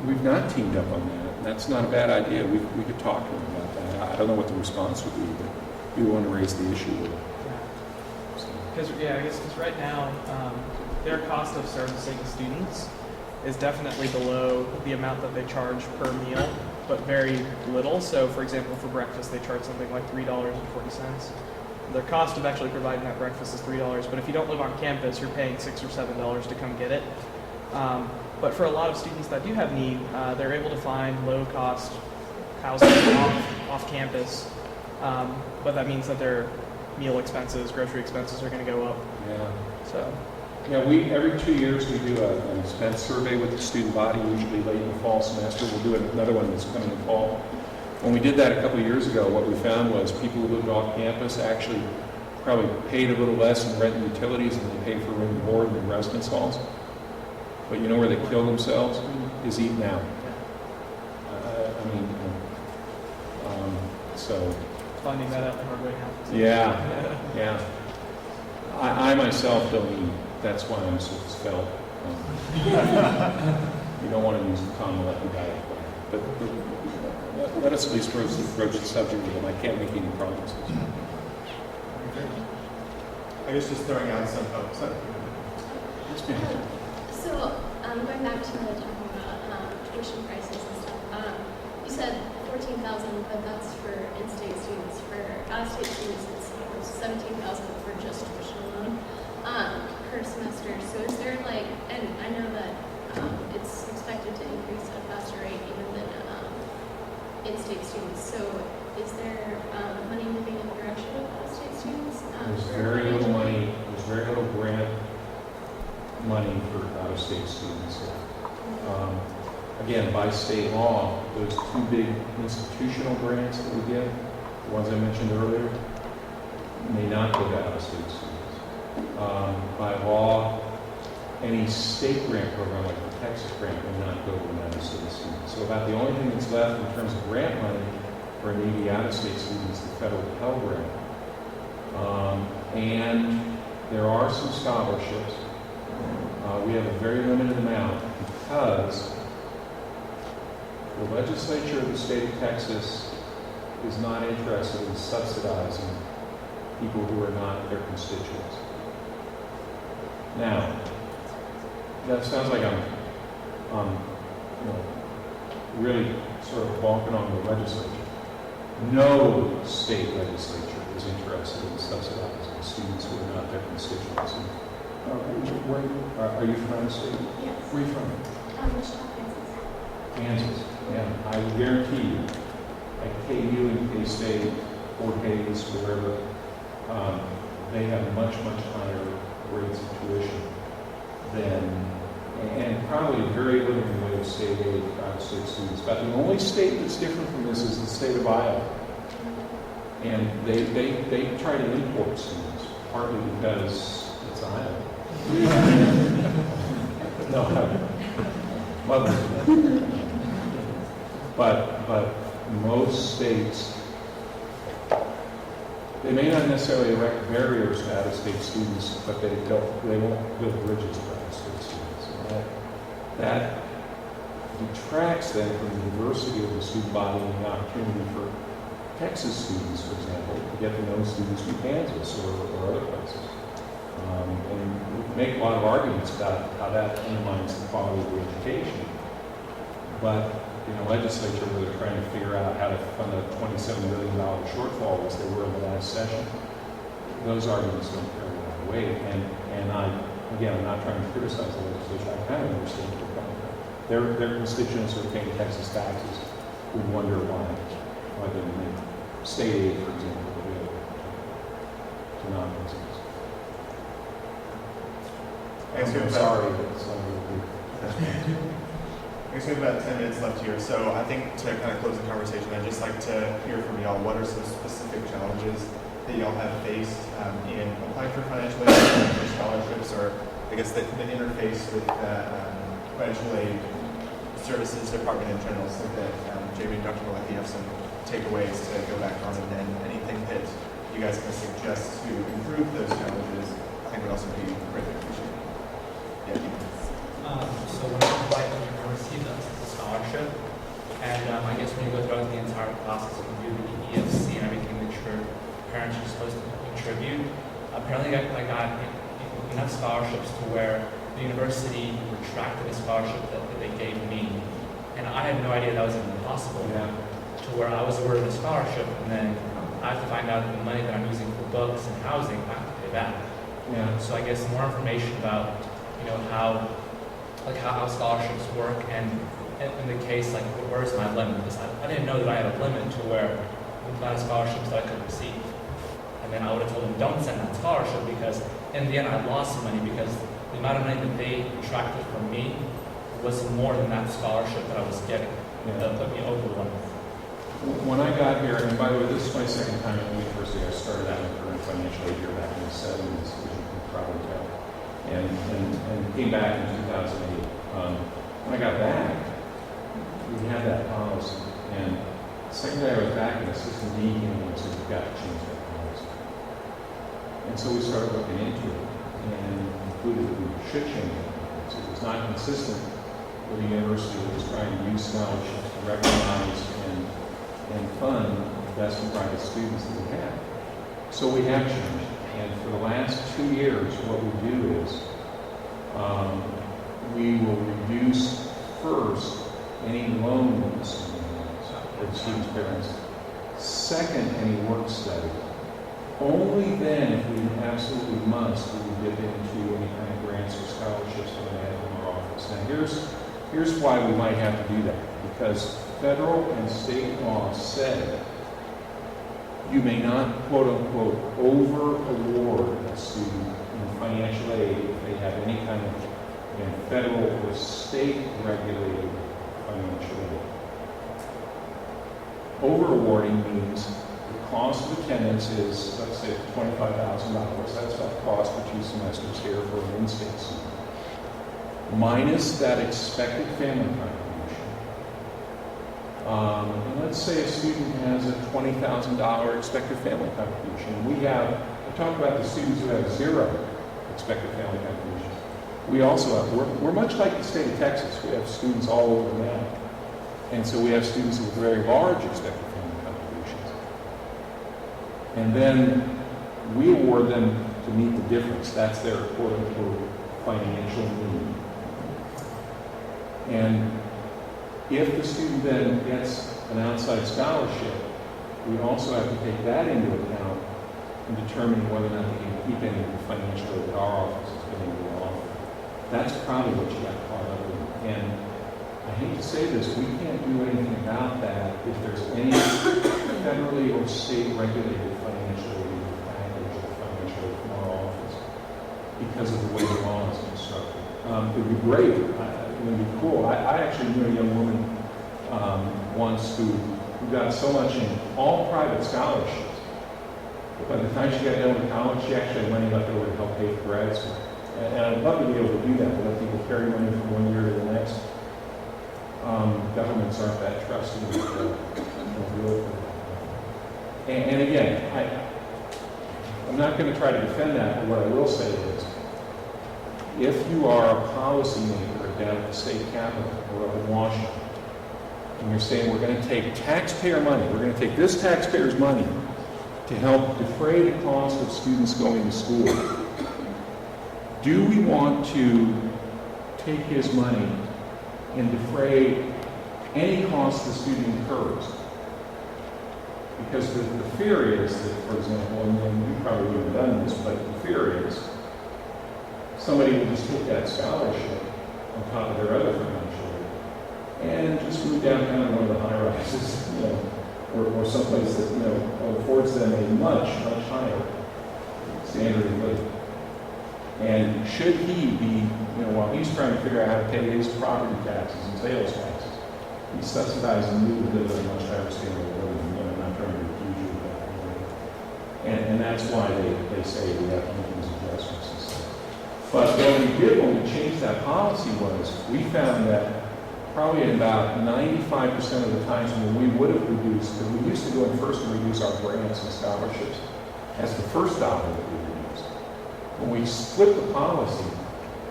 We've not teamed up on that. That's not a bad idea. We could talk to them about that. I don't know what the response would be, but we want to raise the issue with it. Because I guess right now, their cost of servicing students is definitely below the amount that they charge per meal, but very little. So, for example, for breakfast, they charge something like $3.40. Their cost of actually providing that breakfast is $3, but if you don't live on campus, you're paying $6 or $7 to come get it. But for a lot of students that do have need, they're able to find low-cost housing off campus, but that means that their meal expenses, grocery expenses are going to go up. Yeah. So. Yeah, every 2 years we do an expense survey with the student body, usually late in the fall semester. We'll do another one this coming fall. When we did that a couple of years ago, what we found was people who lived off campus actually probably paid a little less in rent and utilities than they paid for room and board in the residence halls. But you know where they kill themselves? Is eating out. So. Finding that out the hard way now. Yeah, yeah. I myself don't eat. That's why I'm so svelte. You don't want to use the common molecular diet plan. But let us at least broach the subject with them. I can't make any promises. I guess just throwing out some, sorry. Yes, ma'am. So, going back to talking about tuition prices and stuff, you said 14,000, but that's for in-state students. For out-of-state students, it's 17,000 for just tuition alone per semester. So is there and I know that it's expected to increase at a faster rate even than in-state students. So is there money moving in the direction of out-of-state students? There's very little money. There's very little grant money for out-of-state students. Again, by state law, those two big institutional grants that we give, the ones I mentioned earlier, may not go to out-of-state students. By law, any state grant program like the Texas grant will not go to an out-of-state student. So about the only thing that's left in terms of grant money for a needy out-of-state student is the federal Pell Grant. And there are some scholarships. We have a very limited amount because the legislature of the state of Texas is not interested in subsidizing people who are not their constituents. Now, that sounds like I'm really sort of bonking on the legislature. No state legislature is interested in subsidizing students who are not their constituents. Are you from the state? Yes. Where are you from? Wichita, Kansas. Kansas. Yeah, I will guarantee you, at KU and K-State, Fort Hays, wherever, they have much, much higher rates of tuition than, and probably very little in the way of state aid for out-of-state students. But the only state that's different from this is the state of Iowa. And they try to import students, partly because it's Iowa. No, but most states, they may not necessarily erect barriers to out-of-state students, but they won't build bridges for out-of-state students. And that detracts then from the diversity of the student body and the opportunity for Texas students, for example, to get to know students from Kansas or other places. And we can make a lot of arguments about how that undermines the quality of the education. But in the legislature, where they're trying to figure out how to fund a $27 billion shortfall, as they were in the last session, those arguments don't carry a lot of weight. And I'm not trying to criticize the legislature. I kind of understand where they're coming from. Their constituents who are paying Texas taxes would wonder why they make state aid, for example, available to non-residents. I'm sorry, but it's not really I guess we have about 10 minutes left here, so I think to kind of close the conversation, I'd just like to hear from y'all. What are some specific challenges that y'all have faced in applying for financial aid or scholarships, or I guess the interface with the financial aid services department in general, so that Jamie and Dr. Malecki have some takeaways to go back on, and then anything that you guys can suggest to improve those challenges, I think would also be greatly appreciated. Yeah. So when I applied to the university, that's a scholarship, and I guess when you go throughout the entire process and do the EFC and everything that your parents are supposed to contribute, apparently I got enough scholarships to where the university retracted a scholarship that they gave me, and I had no idea that was even possible. Yeah. To where I was awarded a scholarship, and then I have to find out that the money that I'm using for books and housing, I have to pay back. Yeah. So I guess more information about, how scholarships work, and in the case, like, where's my limit? Because I didn't know that I had a limit to where the amount of scholarships that I could receive. And then I would have told them, don't send that scholarship, because in the end I lost some money, because the amount of money that they retracted from me was more than that scholarship that I was getting. Yeah. That put me over the limit. When I got here, and by the way, this is my second time at the university. I started out in current financial aid here back in the 70s, as you can probably tell, and came back in 2008. When I got back, we had that policy, and the second day I was back, an assistant dean came in and said, "We've got to change that policy." And so we started looking into it, and concluded that we should change that policy. It was not consistent with the university that was trying to use scholarships to recognize and fund the best and brightest students that we have. So we have changed. And for the last 2 years, what we do is we will reduce first any loan that the student has for the student's parents. Second, any work study. Only then, if we absolutely must, do we dip into any kind of grants or scholarships that we have in our office. Now here's why we might have to do that. Because federal and state law said you may not, quote unquote, over-award a student in financial aid if they have any kind of federal or state-regulated financial aid. Over-awarding means the cost of attendance is, let's say, $25,000. That's what it costs for 2 semesters here for an in-state student. Minus that expected family contribution. And let's say a student has a $20,000 expected family contribution. I talk about the students who have 0 expected family contribution. We also have, we're much like the state of Texas. We have students all over the map. And so we have students with very large expected family contributions. And then we award them to meet the difference. That's their quote unquote financial need. And if the student then gets an outside scholarship, we also have to take that into account in determining whether or not they can keep any of the financial aid that our office is going to offer. That's probably what you got caught up in. And I hate to say this, we can't do anything about that if there's any federally or state regulated financial aid package or financial aid from our office because of the way the law is constructed. It would be great. It would be cool. I actually knew a young woman once who got so much in all private scholarships. But by the time she got done with college, she actually had money left over to help pay for grad school. And I'd love to be able to do that, but let people carry money from one year to the next. Governments aren't that trusting and again, I'm not going to try to defend that, but what I will say is, if you are a policymaker down at the state capitol or up in Washington, and you're saying we're going to take taxpayer money, we're going to take this taxpayer's money to help defray the cost of students going to school, do we want to take his money and defray any cost the student incurs? Because the fear is that, for example, and you probably would have done this, but the fear is somebody will just take that scholarship on top of their other financial aid and just move down kind of one of the high rises, or someplace that, affords them a much, much higher standard of living. And should he be, while he's trying to figure out how to pay his property taxes and sales taxes, he's subsidizing you to live at a much higher standard of living. I'm not trying to accuse you of that. And that's why they say we have to make these adjustments and stuff. But what we did when we changed that policy was we found that probably about 95% of the times when we would have reduced, because we used to go in first and reduce our grants and scholarships as the first dollar that we reduced. When we split the policy,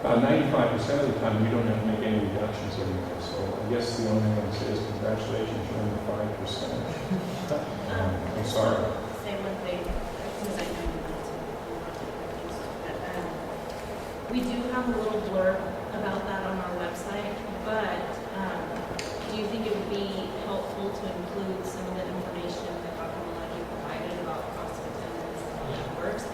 about 95% of the time we don't have to make any reductions anymore. So I guess the only thing I can say is congratulations, you're under 5%. I'm sorry. Say one thing, because I know you're not but we do have a little blurb about that on our website, but do you think it would be helpful to include some of the information that Dr. Malaki provided about cost of attendance and how that works?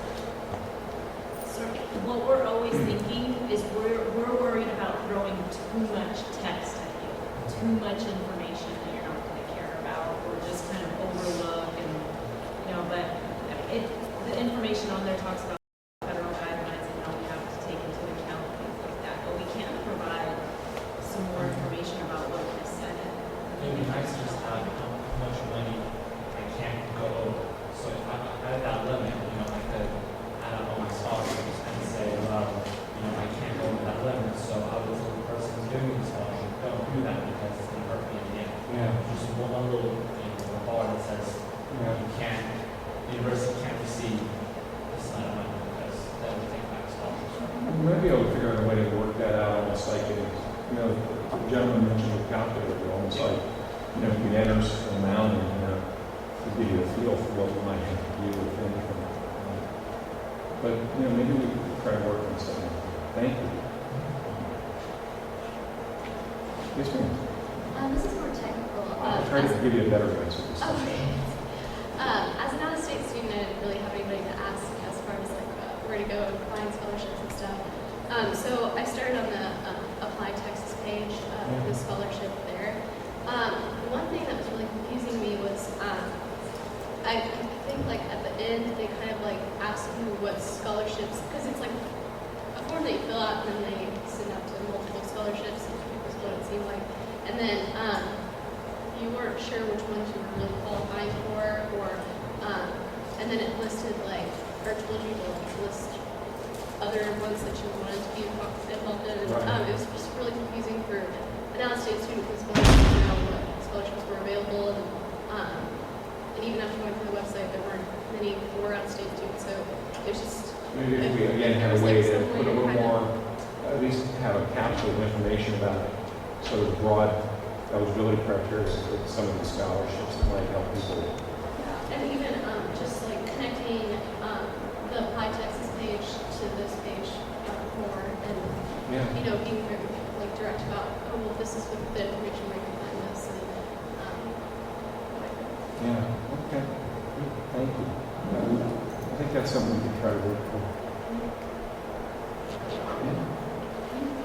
So what we're always thinking is we're worried about throwing too much text at you, too much information that you're not going to care about, or just kind of overlook, and but the information on there talks about federal guidelines and how we have to take into account things like that, but we can't provide some more information about what we said. It'd be nice to just have how much money I can't go over. So if I had that limit, I could add up all my scholarships and say, well, I can't go over that limit, so I was the person who's doing the scholarship. Don't do that because it's going to hurt me in the end. Yeah. Just one little bar that says the university can't receive this amount of money because that would take back scholarships. We might be able to figure out a way to work that out almost like it is. The gentleman mentioned the calculator, almost like, you can enter an amount and to give you a feel for what we might have to do with anything. But, maybe we could try to work on something. Thank you. Yes, ma'am. This is more technical. I'll try to give you a better answer. Okay. As an out-of-state student, I didn't really have anybody to ask as far as where to go and find scholarships and stuff. So I started on the Apply Texas page for the scholarship there. One thing that was really confusing me was I think at the end they kind of ask you what scholarships, because it's like a form that you fill out and then they send out to multiple scholarships, is what it seemed like. And then you weren't sure which ones you were really qualifying for, and then it listed or told you to list other ones that you wanted to be involved in. Right. It was just really confusing for an out-of-state student because wanted to know what scholarships were available, and even after going to the website, there weren't many for out-of-state students. So it was just Maybe if we again have a way to put a little more, at least have a capsule of information about sort of broad eligibility criteria for some of the scholarships that might help people. And even just connecting the Apply Texas page to this page more, and being very direct about, this is what the information where you can find this, and whatever. Yeah. Okay. Thank you. I think think that's something we could try to work for.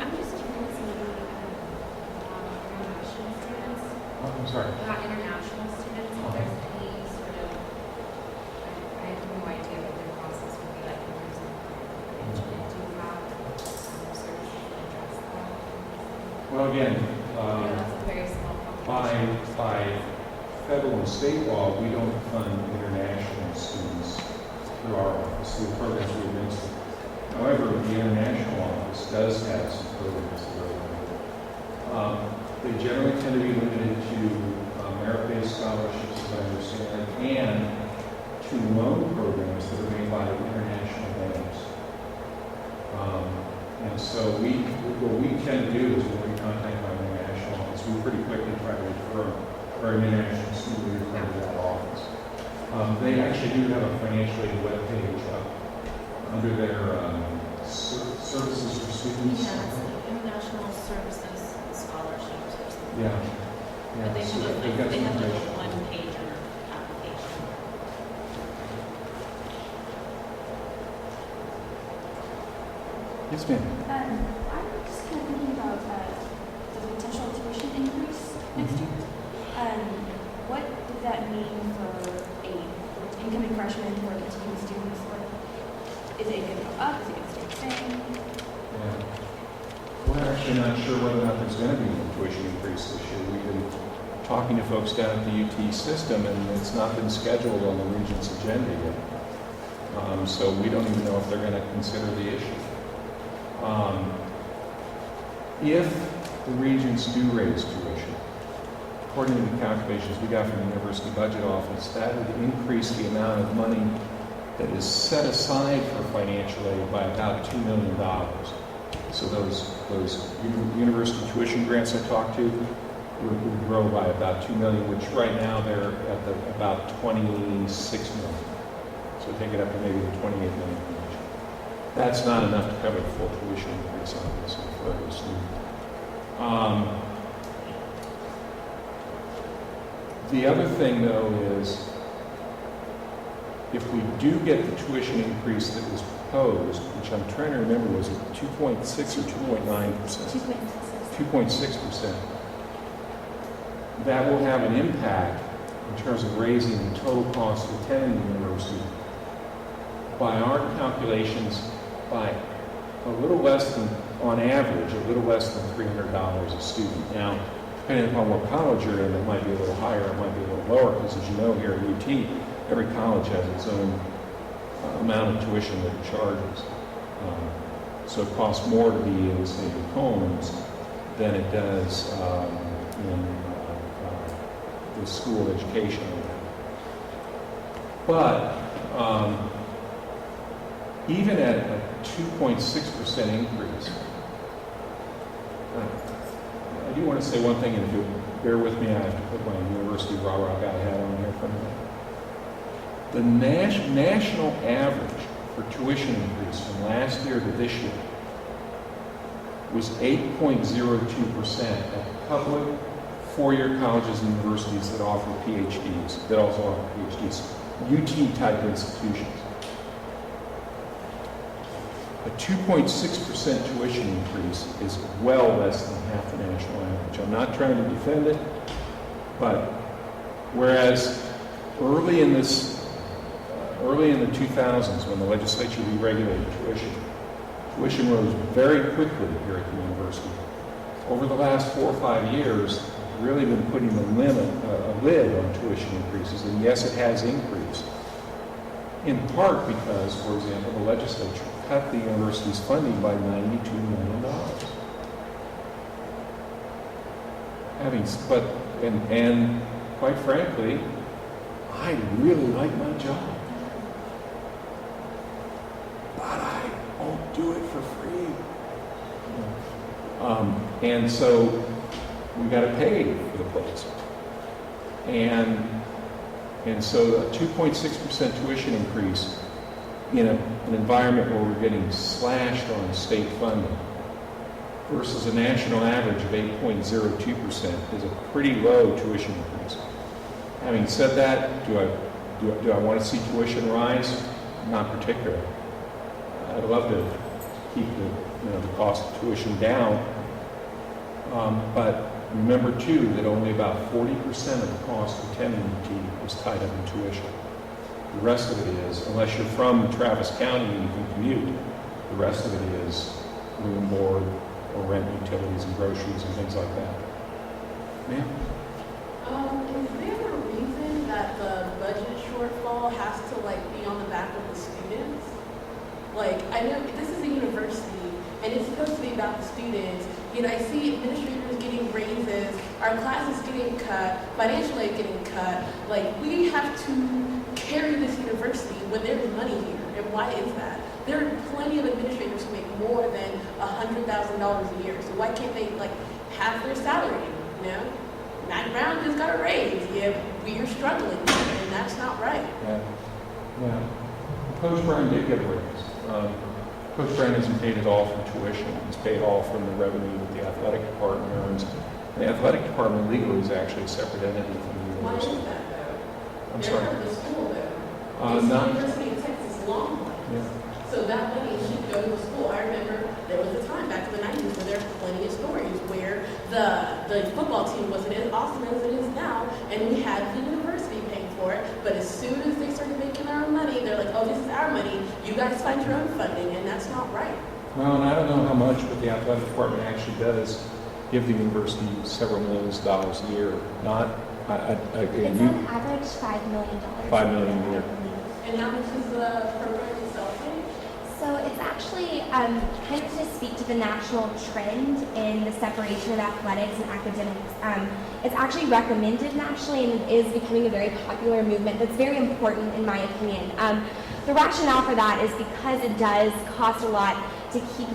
I'm just curious maybe about international students, Oh, I'm sorry. about international students, if there's any sort of, I have no idea what their process would be like in terms of management. Do you have services that address that? Well, again, I know that's a very small population. by federal and state law, we don't fund international students through our office, through the programs we administer. However, the international office does have some programs that are limited. They generally tend to be limited to merit-based scholarships, as I understand it, and to loan programs that are made by international banks. And so what we tend to do is when we contact our international office, we pretty quickly try to refer our international student we refer to that office. They actually do have a financial aid webpage under their services for students. Yeah, it's like international services and scholarships or something. Yeah. But they So have they've got they some have like a information. one-pager application. Yes, ma'am. I'm just kind of thinking about the potential tuition increase next year. What does that mean for a incoming freshman or continuing students? Is it going to go up? Is it going to stay the same? Yeah. We're actually not sure whether or not there's going to be a tuition increase this year. We've been talking to folks down at the UT system, and it's not been scheduled on the Regent's agenda yet. So we don't even know if they're going to consider the issue. If the Regents do raise tuition, according to the calculations we got from the University Budget Office, that would increase the amount of money that is set aside for financial aid by about $2 million. So those university tuition grants I talked to would grow by about $2 million, which right now they're at about $26 million. So take it up to maybe the $28 million range. That's not enough to cover the full tuition increase, obviously, for every student. The other thing, though, is if we do get the tuition increase that was proposed, which I'm trying to remember, was it 2.6 or 2.9%? 2.6%. That will have an impact in terms of raising the total cost of attending the university by our calculations by a little less than, on average, a little less than $300 a student. Now, depending upon what college you're in, it might be a little higher, it might be a little lower, because as you know, here at UT, every college has its own amount of tuition that it charges. So it costs more to be in, say, Combs than it does in the school education. But even at a 2.6% increase, I do want to say one thing, and if you'll bear with me, I have to put my university rah-rah guy hat on here for a minute. The national average for tuition increase from last year to this year was 8.02% at public four-year colleges and universities that offer PhDs, that also offer PhDs, UT-type institutions. A 2.6% tuition increase is well less than half the national average. I'm not trying to defend it, but whereas early in the 2000s, when the legislature deregulated tuition rose very quickly here at the university. Over the last 4 or 5 years, we've really been putting a lid on tuition increases, and yes, it has increased. In part because, for example, the legislature cut the university's funding by $92 million. And quite frankly, I really like my job. But I won't do it for free. And so we got to pay for the place. And so a 2.6% tuition increase in an environment where we're getting slashed on state funding versus a national average of 8.02% is a pretty low tuition increase. Having said that, do I want to see tuition rise? not particular. I'd love to keep the cost of tuition down. But remember too that only about 40% of the cost of attending UT is tied up in tuition. The rest of it is, unless you're from Travis County and you can commute, the rest of it is room and board or rent, utilities and groceries and things like that. Ma'am? Is there a reason that the budget shortfall has to be on the back of the students? I know this is a university and it's supposed to be about the students. I see administrators getting raises, our classes getting cut, financial aid getting cut. We have to carry this university when there's money here. And why is that? There are plenty of administrators who make more than $100,000 a year. So why can't they half their salary? Matt Brown just got a raise. Yeah, we are struggling, and that's not right. Yeah. Coach Brown did get a raise. Coach Brown isn't paid at all from tuition. It's paid all from the revenue that the athletic department earns. The athletic department legally is actually a separate entity from the Why university. is that though? I'm They're sorry. part of the school though. It's the University of Texas Longhorns. Yeah. So that money should go to the school. I remember there was a time back in the 90s where there were plenty of stories where the football team wasn't as awesome as it is now, and we had the university paying for it. But as soon as they started making their own money, they're like, oh, this is our money. You guys find your own funding, and that's not right. Well, and I don't know how much, but the athletic department actually does give the university several millions of dollars a year. Not, It's on average $5 million. $5 million a year. And how much is the program itself paying? So it's actually kind of to speak to the national trend in the separation of athletics and academics. It's actually recommended nationally and is becoming a very popular movement that's very important in my opinion. The rationale for that is because it does cost a lot to keep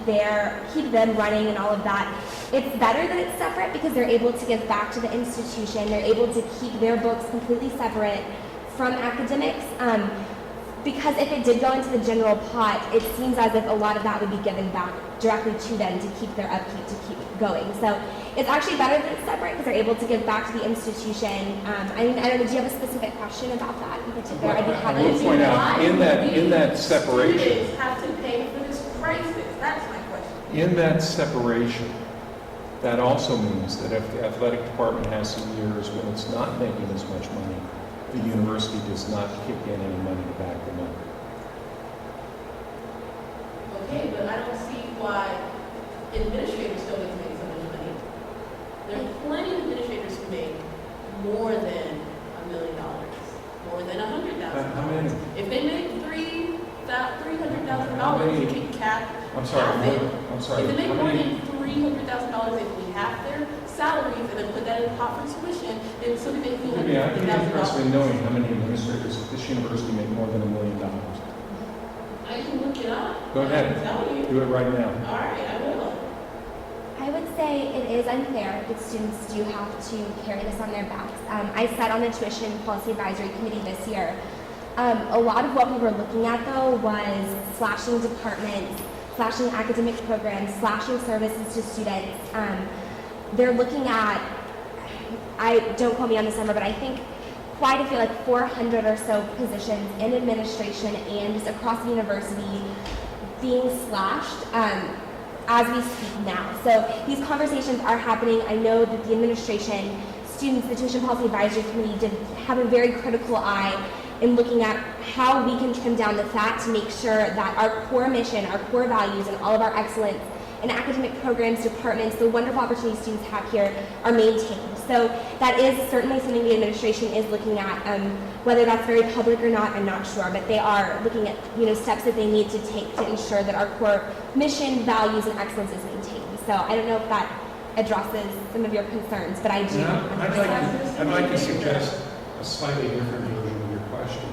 them running and all of that. It's better that it's separate because they're able to give back to the institution. They're able to keep their books completely separate from academics. Because if it did go into the general pot, it seems as if a lot of that would be given back directly to them to keep their upkeep, to keep going. So it's actually better that it's separate because they're able to give back to the institution. I don't know, do you have a specific question about that in particular? I will point out, in that separation, Students have to pay for this crisis. That's my question. in that separation, that also means that if the athletic department has some years when it's not making as much money, the university does not kick in any money to back them up. Okay, but I don't see why administrators still need to make so much money. There are plenty of administrators who make more than $1 million, more than $100,000. How many? If they make $300,000, How many? you can cap. I'm sorry. half it. I'm sorry. If they make How more many? than $300,000, if we half their salaries and then put that in the pot for tuition, then so they make Yeah, I'd be interested in $250,000. knowing how many administrators at this university make more than $1 million. I can look it up. Go ahead. I can tell you. Do it right now. All right, I will. I would say it is unfair that students do have to carry this on their backs. I sat on the Tuition Policy Advisory Committee this year. A lot of what we were looking at, though, was slashing departments, slashing academic programs, slashing services to students. They're looking at, don't quote me on this number, but I think quite a few, 400 or so positions in administration and just across the university being slashed as we speak now. So these conversations are happening. I know that the administration, students, the Tuition Policy Advisory Committee did have a very critical eye in looking at how we can trim down the fat to make sure that our core mission, our core values, and all of our excellence in academic programs, departments, the wonderful opportunities students have here are maintained. So that is certainly something the administration is looking at. Whether that's very public or not, I'm not sure, but they are looking at steps that they need to take to ensure that our core mission, values, and excellence is maintained. So I don't know if that addresses some of your concerns, but I do. I'd like to suggest a slightly different version of your question.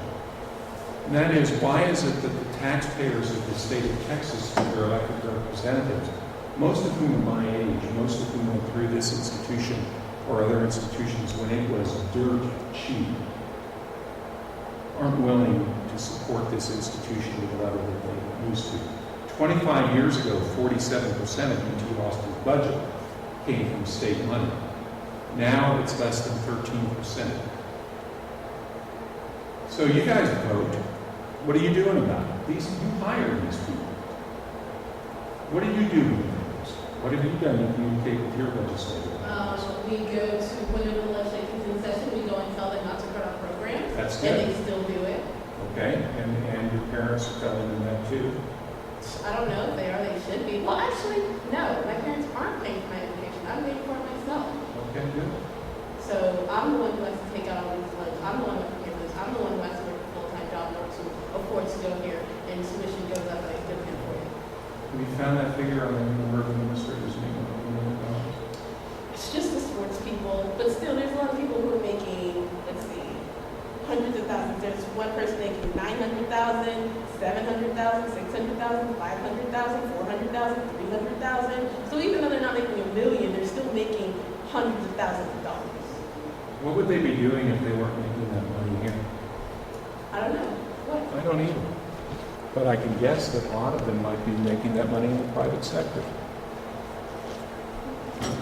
And that is, why is it that the taxpayers of the state of Texas, through their elected representatives, most of whom are my age, most of whom went through this institution or other institutions when it was dirt cheap, aren't willing to support this institution to the level that they used to? 25 years ago, 47% of UT Austin's budget came from state money. Now it's less than 13%. So you guys vote. What are you doing about it? You hire these people. What do you do with those? What have you done to communicate with your legislator? We go to, whenever the legislature's in session, we go and tell them not to cut our programs. That's And good. they still do it. Okay, and your parents are telling them that too? I don't know if they are, they should be. Well, actually, no, my parents aren't paying for my education. I'm paying for it myself. Okay, good. So I'm the one who has to take out all these loans. I'm the one who has to pay for this. I'm the one who has to work a full-time job in order to afford to go here, and tuition goes up, and I still can't afford it. Have you found that figure on the number of administrators making $1 million? It's just the sports people, but still, there's a lot of people who are making, let's see, hundreds of thousands. There's one person making 900,000, 700,000, 600,000, 500,000, 400,000, 300,000. So even though they're not making $1 million, they're still making hundreds of thousands of dollars. What would they be doing if they weren't making that money here? I don't know. What? I don't either. But I can guess that a lot of them might be making that money in the private sector.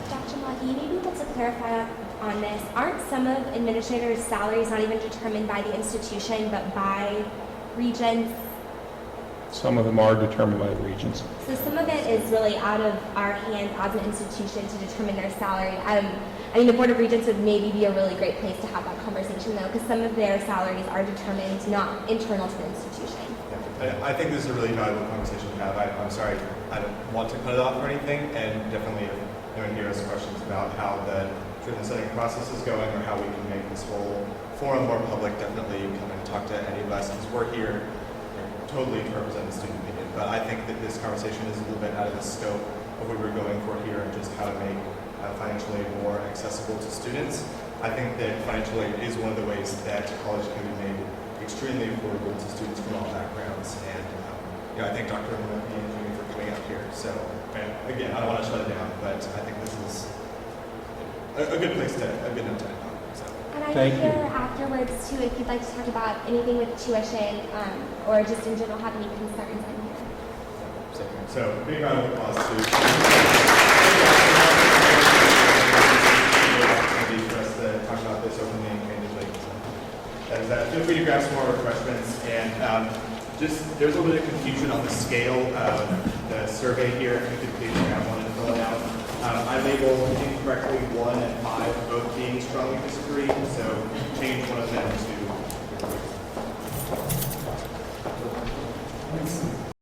Dr. Mahi, maybe let's clarify on this. Aren't some of administrators' salaries not even determined by the institution, but by regents? Some of them are determined by the regents. So some of it is really out of our hands as an institution to determine their salary. I mean, the Board of Regents would maybe be a really great place to have that conversation, though, because some of their salaries are determined not internal to the institution. Yeah, I think this is a really valuable conversation to have. I'm sorry, I don't want to cut it off or anything, and definitely if anyone here has questions about how the treatment setting process is going or how we can make this whole forum more public, definitely come and talk to any of us, because we're here totally to represent the student opinion. But I think that this conversation is a little bit out of the scope of what we're going for here and just how to make financial aid more accessible to students. I think that financial aid is one of the ways that college can be made extremely affordable to students from all backgrounds. And I thank Dr. Murphy and Jimmy for coming out here. So again, I don't want to shut it down, but I think this is a good place to, a good note to end on. So. And I'm here afterwards, too, if you'd like to talk about anything with tuition or just in general have any concerns. I'm here. So big round of applause to for us to talk about this openly and candidly. Feel free to grab some more refreshments, and there's a little bit of confusion on the scale of the survey here. If you could please grab one and fill it out. I labeled incorrectly 1 and 5 both being